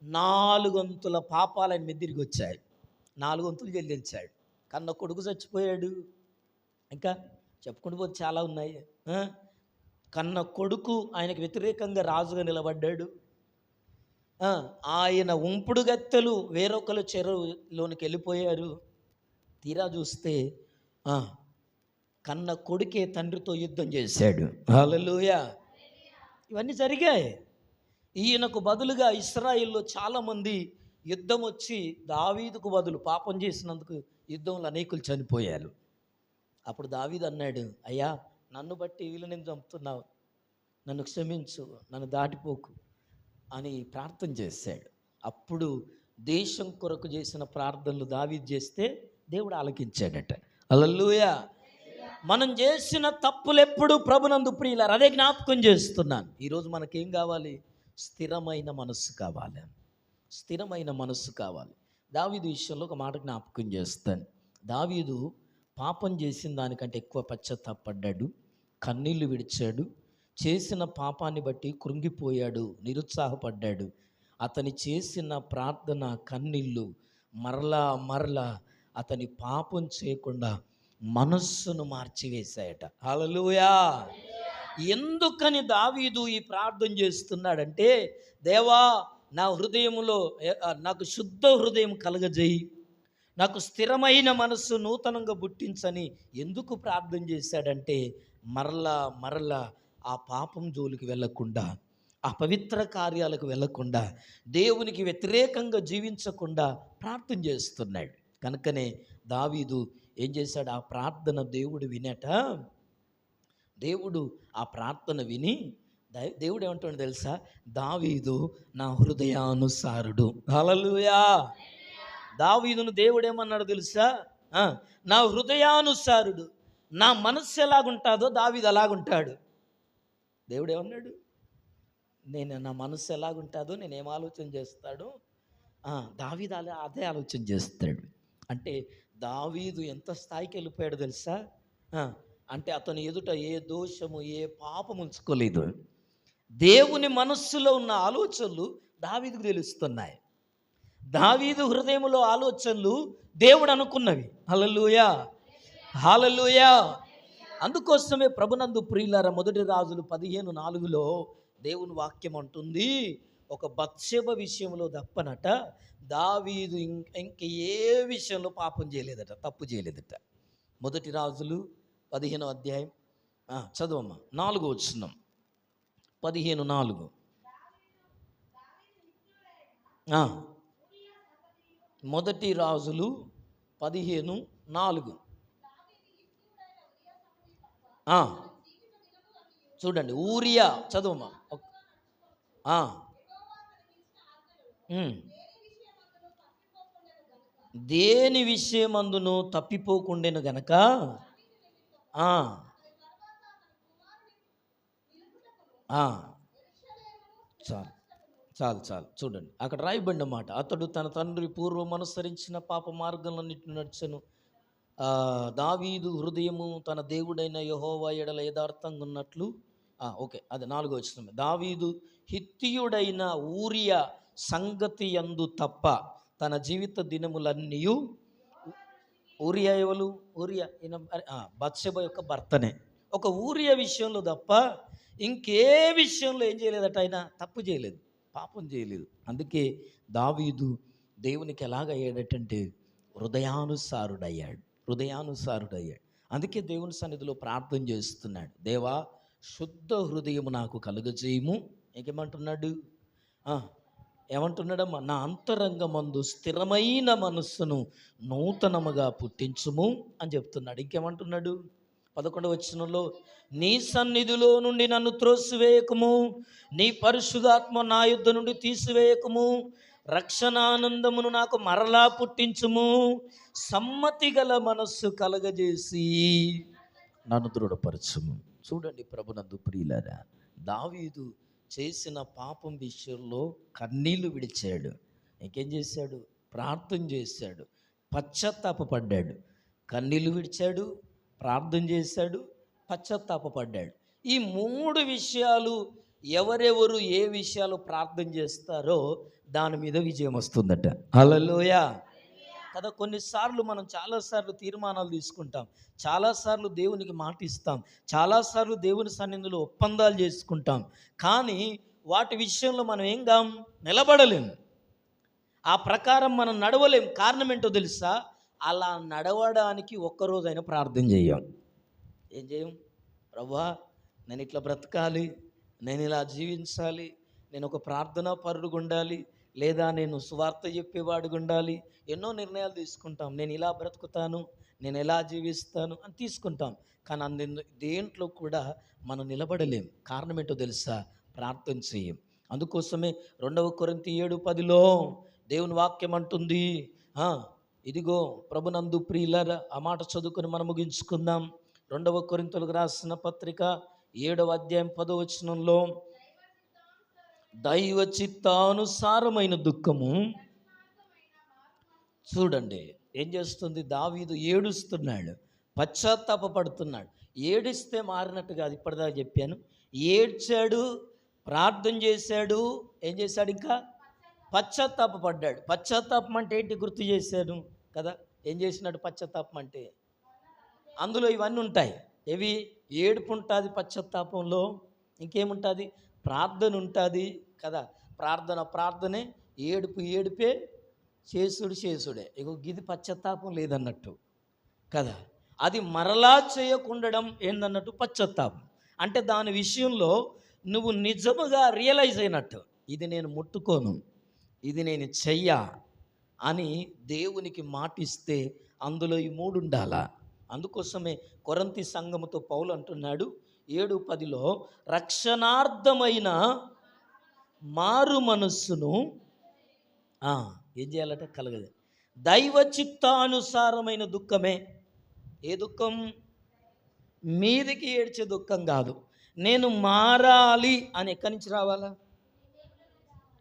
4 వంతుల పాపాలు ఆయన మీద తిరిగి వచ్చాయి. 4 వంతులు చెల్లించాడు. కన్న కొడుకు చచ్చిపోయాడు, ఇంకా చెప్పుకుంటూ పోతే చాలా ఉన్నాయి. కన్న కొడుకు ఆయనకు వ్యతిరేకంగా రాజుగా నిలబడ్డాడు. ఆయన ఉంపుడు గత్తెలు వేరొకరు చెరువులోనికి వెళ్ళిపోయారు. తీరా చూస్తే కన్న కొడుకే తండ్రితో యుద్ధం చేశాడు. హల్లెలూయా. ఇవన్నీ జరిగాయి. ఈయనకు బదులుగా ఇశ్రాయేల్లో చాలామంది యుద్ధం వచ్చి దావీదుకు బదులు పాపం చేసినందుకు యుద్ధంలో అనేకులు చనిపోయారు. అప్పుడు దావీదు అన్నాడు, అయ్యా నన్ను బట్టి వీళ్ళని చంపుతున్నావు, నన్ను క్షమించు, నన్ను దాటిపోకు అని ప్రార్థన చేశాడు. అప్పుడు దేశం కొరకు చేసిన ప్రార్థనలు దావీదు చేస్తే దేవుడు ఆలకించాడట. హల్లెలూయా. మనం చేసిన తప్పులు ఎప్పుడు ప్రభునందు ప్రియులారా, అదే జ్ఞాపకం చేస్తున్నాను. ఈరోజు మనకేం కావాలి? స్థిరమైన మనస్సు కావాలి. స్థిరమైన మనస్సు కావాలి. దావీదు విషయంలో ఒక మాట జ్ఞాపకం చేస్తాను. దావీదు పాపం చేసిన దానికంటే ఎక్కువ పశ్చాత్తాపడ్డాడు, కన్నీళ్లు విడిచాడు, చేసిన పాపాన్ని బట్టి కృంగిపోయాడు, నిరుత్సాహపడ్డాడు. అతని చేసిన ప్రార్థన కన్నీళ్ళు మరలా అతని పాపం చేయకుండా మనస్సును మార్చివేశాయట. హల్లెలూయా. ఎందుకని దావీదు ఈ ప్రార్థన చేస్తున్నాడంటే, దేవా నా హృదయంలో నాకు శుద్ధ హృదయం కలగజేయి, నాకు స్థిరమైన మనస్సు నూతనంగా పుట్టించని ఎందుకు ప్రార్థన చేశాడంటే, మరలా ఆ పాపం జోలికి వెళ్ళకుండా, అపవిత్ర కార్యాలకు వెళ్ళకుండా, దేవునికి వ్యతిరేకంగా జీవించకుండా ప్రార్థన చేస్తున్నాడు. కనుకనే దావీదు ఏం చేశాడు? ఆ ప్రార్థన దేవుడు వినట. దేవుడు ఆ ప్రార్థన విని దేవుడు ఏమంటాడు తెలుసా? దావీదు నా హృదయానుసారుడు. హల్లెలూయా. దావీదును దేవుడు ఏమన్నాడు తెలుసా? నా హృదయానుసారుడు. నా మనస్సు ఎలాగుంటుందో దావీదు అలాగుంటాడు. దేవుడు ఏమన్నాడు? నా మనస్సు ఎలాగుంటుందో, నేనేం ఆలోచన చేస్తాడో దావీదు అదే ఆలోచన చేస్తాడు. అంటే దావీదు ఎంత స్థాయికి వెళ్ళిపోయాడు తెలుసా? అంటే అతను ఎదుట ఏ దోషము ఏ పాపం ఉంచుకోలేదు. దేవుని మనస్సులో ఉన్న ఆలోచనలు దావీదుకు తెలుస్తున్నాయి. దావీదు హృదయంలో ఆలోచనలు దేవుడు అనుకున్నవి. హల్లెలూయా, హల్లెలూయా. అందుకోసమే ప్రభునందు ప్రియులారా, 1 రాజులు 15:4 దేవుని వాక్యం అంటుంది, ఒక బత్షెబ విషయంలో తప్పనట దావీదు ఇంక ఏ విషయంలో పాపం చేయలేదట, తప్పు చేయలేదట. 1 రాజులు 15వ అధ్యాయం చదవమ్మా, 4వ వచనం. 15:4. 1 రాజులు 15:4. చూడండి, ఊరియా చదవమ్మా. దేని విషయమందును తప్పిపోకుండెను గనక చాలు చూడండి, అక్కడ రాయబడిన మాట, అతడు తన తండ్రి పూర్వం అనుసరించిన పాప మార్గంలన్నిటిని నడిచెను, దావీదు హృదయము తన దేవుడైన యెహోవా ఎడల యథార్థంగా ఉన్నట్లు, ఓకే, అది 4వ వచనం. దావీదు హిత్తియుడైన ఊరియా సంగతి యందు తప్ప తన జీవిత దినములన్నీ, ఊరియా ఎవరు? ఊరియా బత్షెబ యొక్క భర్తనే. ఒక ఊరియా విషయంలో తప్ప ఇంకే విషయంలో ఏం చేయలేదట, ఆయన తప్పు చేయలేదు, పాపం చేయలేదు. అందుకే దావీదు దేవునికి ఎలాగయ్యాడటంటే హృదయానుసారుడయ్యాడు. అందుకే దేవుని సన్నిధిలో ప్రార్థన చేస్తున్నాడు, దేవా శుద్ధ హృదయము నాకు కలుగజేయము. ఇంకేమంటున్నాడు? ఏమంటున్నాడమ్మా? నా అంతరంగమందు స్థిరమైన మనస్సును నూతనముగా పుట్టించుము అని చెప్తున్నాడు. ఇంకేమంటున్నాడు? 11వ వచనంలో, నీ సన్నిధిలో నుండి నన్ను త్రోసివేయకము, నీ పరిశుద్ధాత్మ నా యుద్ధ నుండి తీసివేయకము, రక్షణానందమును నాకు మరలా పుట్టించుము, సమ్మతి గల మనస్సు కలగజేసి నన్ను దృఢపరచుము. చూడండి ప్రభునందు ప్రియులారా, దావీదు చేసిన పాపం విషయంలో కన్నీళ్లు విడిచాడు. ఇంకేం చేశాడు? ప్రార్థన చేశాడు, పశ్చాత్తాపపడ్డాడు. కన్నీళ్లు విడిచాడు, ప్రార్థన చేశాడు, పశ్చాత్తాపపడ్డాడు. ఈ 3 విషయాలు ఎవరెవరు ఏ విషయాలు ప్రార్థన చేస్తారో దాని మీద విజయం వస్తుందట. హల్లెలూయా కదా. కొన్నిసార్లు మనం చాలాసార్లు తీర్మానాలు తీసుకుంటాం, చాలాసార్లు దేవునికి మాట ఇస్తాం, చాలాసార్లు దేవుని సన్నిధిలో ఒప్పందాలు చేసుకుంటాం, కానీ వాటి విషయంలో మనం నిలబడలేం, ఆ ప్రకారం మనం నడవలేం. కారణం ఏంటో తెలుసా? అలా నడవడానికి ఒక్కరోజైనా ప్రార్థన చేయం. ఏం చేయం? ప్రభువా నేను ఇట్లా బ్రతకాలి, నేను ఇలా జీవించాలి, నేను ఒక ప్రార్థనా పరుడుగా ఉండాలి, లేదా నేను సువార్త చెప్పేవాడుగా ఉండాలి. ఎన్నో నిర్ణయాలు తీసుకుంటాం, నేను ఇలా బ్రతుకుతాను, నేను ఎలా జీవిస్తాను అని తీసుకుంటాం. కానీ దేంట్లో కూడా మనం నిలబడలేం. కారణం ఏంటో తెలుసా? ప్రార్థన చేయం. అందుకోసమే 2వ కొరింథీ 7:10లో దేవుని వాక్యం అంటుంది, ఇదిగో ప్రభునందు ప్రియులారా, ఆ మాట చదువుకొని మనం ముగించుకుందాం. 2వ కొరింథీయులకు రాసిన పత్రిక 7వ అధ్యాయం 10వ వచనంలో, దైవ చిత్తానుసారమైన దుఃఖము. చూడండి ఏం చేస్తుంది? దావీదు ఏడుస్తున్నాడు, పశ్చాత్తాపపడుతున్నాడు. ఏడిస్తే మారినట్టు కాదు, ఇప్పటిదాకా చెప్పాను. ఏడ్చాడు, ప్రార్థన చేశాడు, ఏం చేశాడు? ఇంకా పశ్చాత్తాపపడ్డాడు. పశ్చాత్తాపం అంటే ఏంటి గుర్తు చేశాను కదా. ఏం చేసినాడు? పశ్చాత్తాపం అంటే అందులో ఇవన్నీ ఉంటాయి. ఏవి? ఏడుపు ఉంటుంది పశ్చాత్తాపంలో, ఇంకేముంటుంది? ప్రార్థన ఉంటుంది కదా. ప్రార్థనే, ఏడుపే, చేసుడే. ఇగో గిది పశ్చాత్తాపం లేదన్నట్టు కదా. అది మరలా చేయకుండడం ఏందన్నట్టు పశ్చాత్తాపం అంటే. దాని విషయంలో నువ్వు నిజముగా రియలైజ్ అయినట్టు, ఇది నేను ముట్టుకోను, ఇది నేను చెయ్యా అని దేవునికి మాటిస్తే అందులో ఈ 3 ఉండాలా. అందుకోసమే కొరింథీ సంఘముతో పౌలు అంటున్నాడు 7:10లో, రక్షణార్థమైన మారు మనస్సును ఏం చేయాలట? కలగదు. దైవ చిత్తానుసారమైన దుఃఖమే. ఏ దుఃఖం? మీదికి ఏడ్చే దుఃఖం కాదు. నేను మారాలి అని ఎక్కడి నుంచి రావాలా?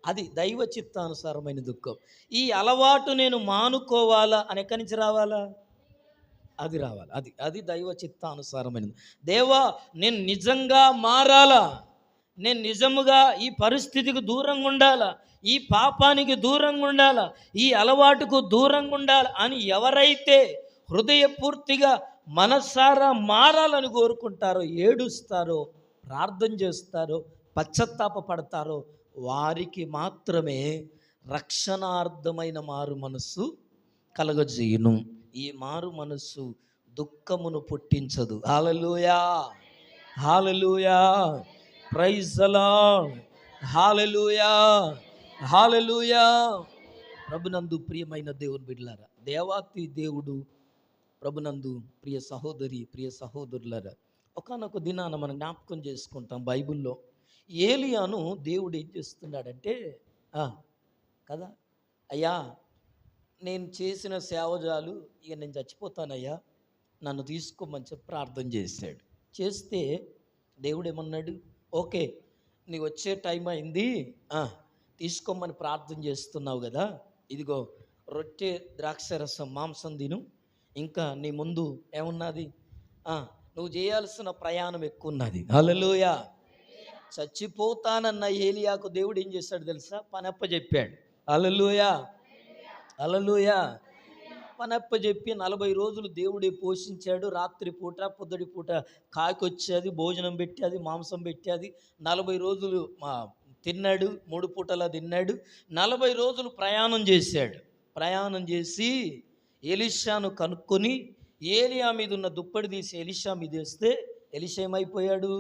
అది దైవ చిత్తానుసారమైన దుఃఖం. ఈ అలవాటు నేను మానుకోవాలా అని ఎక్కడి నుంచి రావాలా? అది రావాలి. అది దైవ చిత్తానుసారమైనది. దేవా నేను నిజంగా మారాలా, నేను నిజముగా ఈ పరిస్థితికి దూరంగా ఉండాలా, ఈ పాపానికి దూరంగా ఉండాలా, ఈ అలవాటుకు దూరంగా ఉండాలా అని ఎవరైతే హృదయపూర్తిగా మనసారా మారాలని కోరుకుంటారో, ఏడుస్తారో, ప్రార్థన చేస్తారో, పశ్చాత్తాపపడతారో వారికి మాత్రమే రక్షణార్థమైన మారు మనస్సు కలగజేయును. ఈ మారు మనస్సు దుఃఖమును పుట్టించదు. హల్లెలూయా, హల్లెలూయా, ప్రైజ్ ది లార్డ్, హల్లెలూయా, హల్లెలూయా. ప్రభునందు ప్రియమైన దేవుని బిడ్డలారా, దేవాతి దేవుడు ప్రభునందు ప్రియ సహోదరి, ప్రియ సహోదరులారా, ఒకానొక దినాన మనం జ్ఞాపకం చేసుకుంటాం బైబిల్లో. ఏలియాను దేవుడు ఏం చేస్తున్నాడంటే కదా, అయ్యా నేను చేసిన సేవజాలు, ఇక నేను చచ్చిపోతానయ్యా, నన్ను తీసుకోమని చెప్పి ప్రార్థన చేశాడు. చేస్తే దేవుడు ఏమన్నాడు? ఓకే, నీకు వచ్చే టైం అయింది, తీసుకోమని ప్రార్థన చేస్తున్నావు కదా, ఇదిగో రొట్టె ద్రాక్షరసం మాంసం తిను, ఇంకా నీ ముందు ఏమున్నది? నువ్వు చేయాల్సిన ప్రయాణం ఎక్కువ ఉన్నది. హల్లెలూయా. చచ్చిపోతానన్న ఏలియాకు దేవుడు ఏం చేశాడు తెలుసా? పనప్పజెప్పాడు. హల్లెలూయా, హల్లెలూయా. పనప్పజెప్పి 40 రోజులు దేవుడే పోషించాడు. రాత్రి పూట పొద్దుటి పూట కాకొచ్చేది, భోజనం పెట్టేది, మాంసం పెట్టేది. 40 రోజులు తిన్నాడు, 3 పూటలా తిన్నాడు. 40 రోజులు ప్రయాణం చేశాడు. ప్రయాణం చేసి ఎలీషాను కనుక్కొని ఏలియా మీద ఉన్న దుప్పటి తీసి ఎలీషా మీద వేస్తే ఎలీషా ఏమైపోయాడు?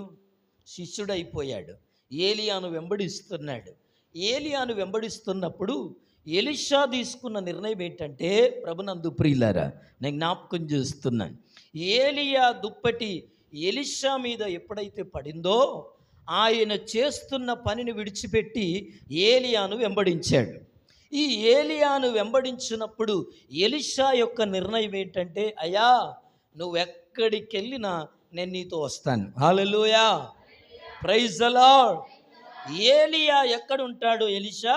శిష్యుడైపోయాడు. ఏలియాను వెంబడిస్తున్నాడు. ఏలియాను వెంబడిస్తున్నప్పుడు ఎలీషా తీసుకున్న నిర్ణయం ఏంటంటే, ప్రభునందు ప్రియులారా నేను జ్ఞాపకం చేస్తున్నాను, ఏలియా దుప్పటి ఎలీషా మీద ఎప్పుడైతే పడిందో ఆయన చేస్తున్న పనిని విడిచిపెట్టి ఏలియాను వెంబడించాడు. ఈ ఏలియాను వెంబడించినప్పుడు ఎలీషా యొక్క నిర్ణయం ఏంటంటే, అయ్యా నువ్వెక్కడికి వెళ్ళినా నేను నీతో వస్తాను. హల్లెలూయా, ప్రైజ్ ది లార్డ్. ఏలియా ఎక్కడుంటాడు ఎలీషా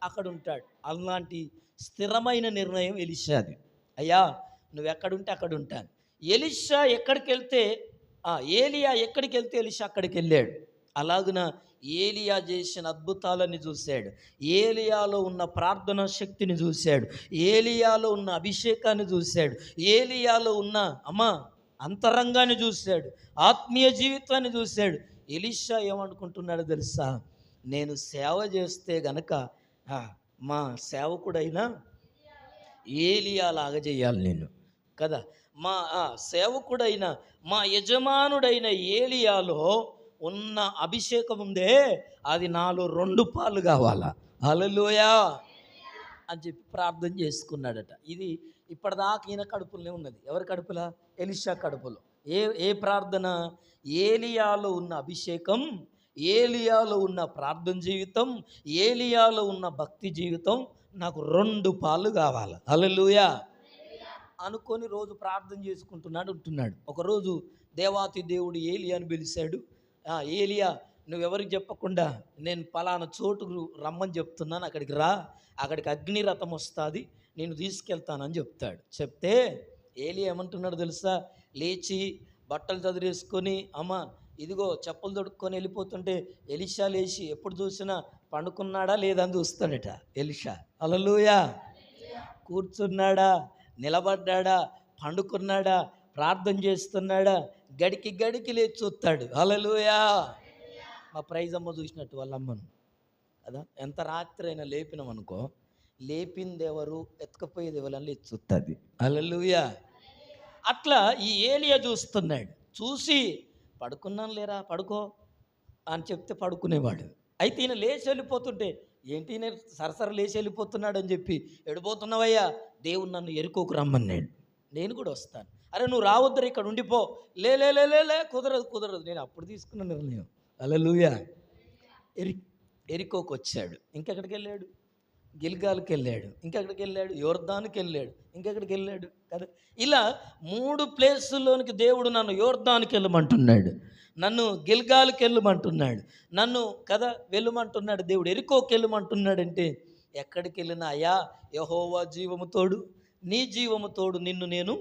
అక్కడ ఉంటాడు. అలాంటి స్థిరమైన నిర్ణయం ఎలీషాది. అయ్యా నువ్వెక్కడుంటే అక్కడ ఉంటాను. ఎలీషా ఎక్కడికి వెళ్తే ఏలియా ఎక్కడికి వెళ్తే ఎలీషా అక్కడికి వెళ్ళాడు. అలాగున ఏలియా చేసిన అద్భుతాలని చూశాడు. ఏలియాలో ఉన్న ప్రార్థనా శక్తిని చూశాడు. ఏలియాలో ఉన్న అభిషేకాన్ని చూశాడు. ఏలియాలో ఉన్న అంతరంగాన్ని చూశాడు. ఆత్మీయ జీవితాన్ని చూశాడు. ఎలీషా ఏమనుకుంటున్నాడు తెలుసా? నేను సేవ చేస్తే గనక మా సేవకుడైనా ఏలియాలాగా చేయాలి నేను కదా. మా సేవకుడైన మా యజమానుడైన ఏలియాలో ఉన్న అభిషేకం ఉందే, అది నాలో 2 పాలు కావాలా. హల్లెలూయా అని చెప్పి ప్రార్థన చేసుకున్నాడట. ఇది ఇప్పటిదాకా ఈయన కడుపులోనే ఉన్నది. ఎవరి కడుపులా? ఎలీషా కడుపులో. ఏ ప్రార్థన? ఏలియాలో ఉన్న అభిషేకం, ఏలియాలో ఉన్న ప్రార్థన జీవితం, ఏలియాలో ఉన్న భక్తి జీవితం నాకు 2 పాలు కావాలి. హల్లెలూయా అనుకొని రోజు ప్రార్థన చేసుకుంటున్నాడు ఉంటున్నాడు. ఒకరోజు దేవాతి దేవుడు ఏలియాను పిలిచాడు. ఏలియా నువ్వెవరికి చెప్పకుండా నేను పలానా చోటుకు రమ్మని చెప్తున్నాను, అక్కడికి రా, అక్కడికి అగ్ని రథం వస్తుంది, నేను తీసుకెళ్తానని చెప్తాడు. చెప్తే ఏలియా ఏమంటున్నాడు తెలుసా? లేచి బట్టలు చదిరేసుకొని ఇదిగో చెప్పులు దొడుక్కొని వెళ్ళిపోతుంటే ఎలీషా లేచి ఎప్పుడు చూసినా పండుకున్నాడా లేదా అని చూస్తాడట ఎలీషా. హల్లెలూయా. కూర్చున్నాడా, నిలబడ్డాడా, పండుకున్నాడా, ప్రార్థన చేస్తున్నాడా, గడికి గడికి లేచి చూస్తాడు. హల్లెలూయా. మా ప్రైజమ్మ చూసినట్టు వాళ్ళ అమ్మను కదా, ఎంత రాత్రి అయినా లేపినామనుకో, లేపింది ఎవరు ఎత్తుకపోయేది ఎవరని లేచి చూస్తుంది. హల్లెలూయా. అట్లా ఈ ఏలియా చూస్తున్నాడు. చూసి పడుకున్నాను లేరా, పడుకో అని చెప్తే పడుకునేవాడు. అయితే ఈయన లేచి వెళ్ళిపోతుంటే, ఏంటి ఈయన సరసర లేచి వెళ్ళిపోతున్నాడు అని చెప్పి, ఎడిపోతున్నావయ్యా, దేవుడు నన్ను ఎరుకోకు రమ్మన్నాడు, నేను కూడా వస్తాను. అరే నువ్వు రావద్దురా, ఇక్కడ ఉండిపో. లే లే లే లే కుదరదు. నేను అప్పుడు తీసుకున్న నిర్ణయం. హల్లెలూయా. ఎరికోకు వచ్చాడు. ఇంకెక్కడికి వెళ్ళాడు? గిల్గాల్కి వెళ్ళాడు. ఇంకెక్కడికి వెళ్ళాడు? యోర్దానుకి వెళ్ళాడు. ఇంకెక్కడికి వెళ్ళాడు కదా. ఇలా 3 ప్లేసుల్లోనికి దేవుడు నన్ను యోర్దానుకి వెళ్ళమంటున్నాడు, నన్ను గిల్గాల్కి వెళ్ళమంటున్నాడు, నన్ను కదా వెళ్ళమంటున్నాడు. దేవుడు ఎరికోకి వెళ్ళమంటున్నాడంటే ఎక్కడికి వెళ్ళినా అయ్యా యెహోవా జీవము తోడు, నీ జీవము తోడు, నిన్ను నేను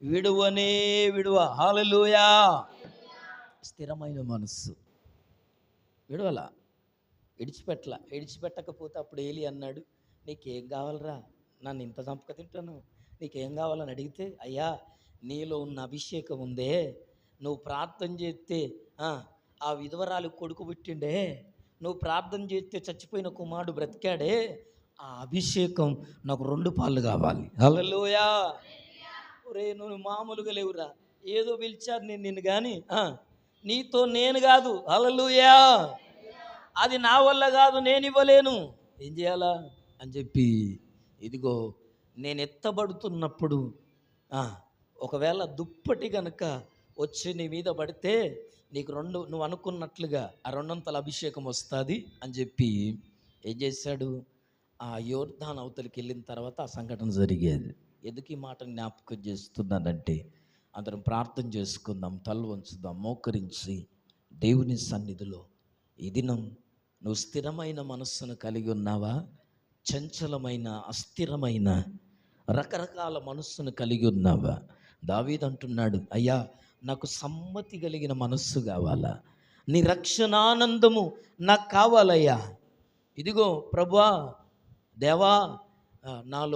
విడువనే విడువ. హల్లెలూయా. స్థిరమైన మనస్సు విడవలా, విడిచిపెట్టకపోతే అప్పుడు ఏలి అన్నాడు, నీకేం కావాలరా, నన్ను ఇంత చంపక తింటాను, నీకేం కావాలని అడిగితే, అయ్యా నీలో ఉన్న అభిషేకం ఉందే, నువ్వు ప్రార్థన చేస్తే ఆ విధవరాలు కొడుకు పుట్టిండే, నువ్వు ప్రార్థన చేస్తే చచ్చిపోయిన కుమారుడు బ్రతికాడే, ఆ అభిషేకం నాకు 2 పాలు కావాలి. హల్లెలూయా. ఒరే నువ్వు మామూలుగా లేవురా, ఏదో పిలిచారు నేను నిన్ను కానీ నీతో నేను కాదు. హల్లెలూయా. అది నా వల్ల కాదు, నేను ఇవ్వలేను, ఏం చేయాలా అని చెప్పి, ఇదిగో నేను ఎత్తబడుతున్నప్పుడు ఒకవేళ దుప్పటి కనుక వచ్చి నీ మీద పడితే నీకు నువ్వు అనుకున్నట్లుగా ఆ 200 అభిషేకం వస్తుంది అని చెప్పి ఏం చేశాడు? ఆ యోర్దాను అవతలికి వెళ్ళిన తర్వాత ఆ సంఘటన జరిగేది. ఎందుకు ఈ మాట జ్ఞాపకం చేస్తున్నానంటే, అందరం ప్రార్థన చేసుకుందాం, తల వంచుదాం, మోకరించి దేవుని సన్నిధిలో. ఈ దినం నువ్వు స్థిరమైన మనస్సును కలిగి ఉన్నావా? చంచలమైన, అస్థిరమైన రకరకాల మనస్సును కలిగి ఉన్నావా? దావీదు అంటున్నాడు, అయ్యా నాకు సమ్మతి కలిగిన మనస్సు కావాలా, నీ రక్షణానందము నాకు కావాలయ్యా. ఇదిగో ప్రభువా, దేవా, నాలో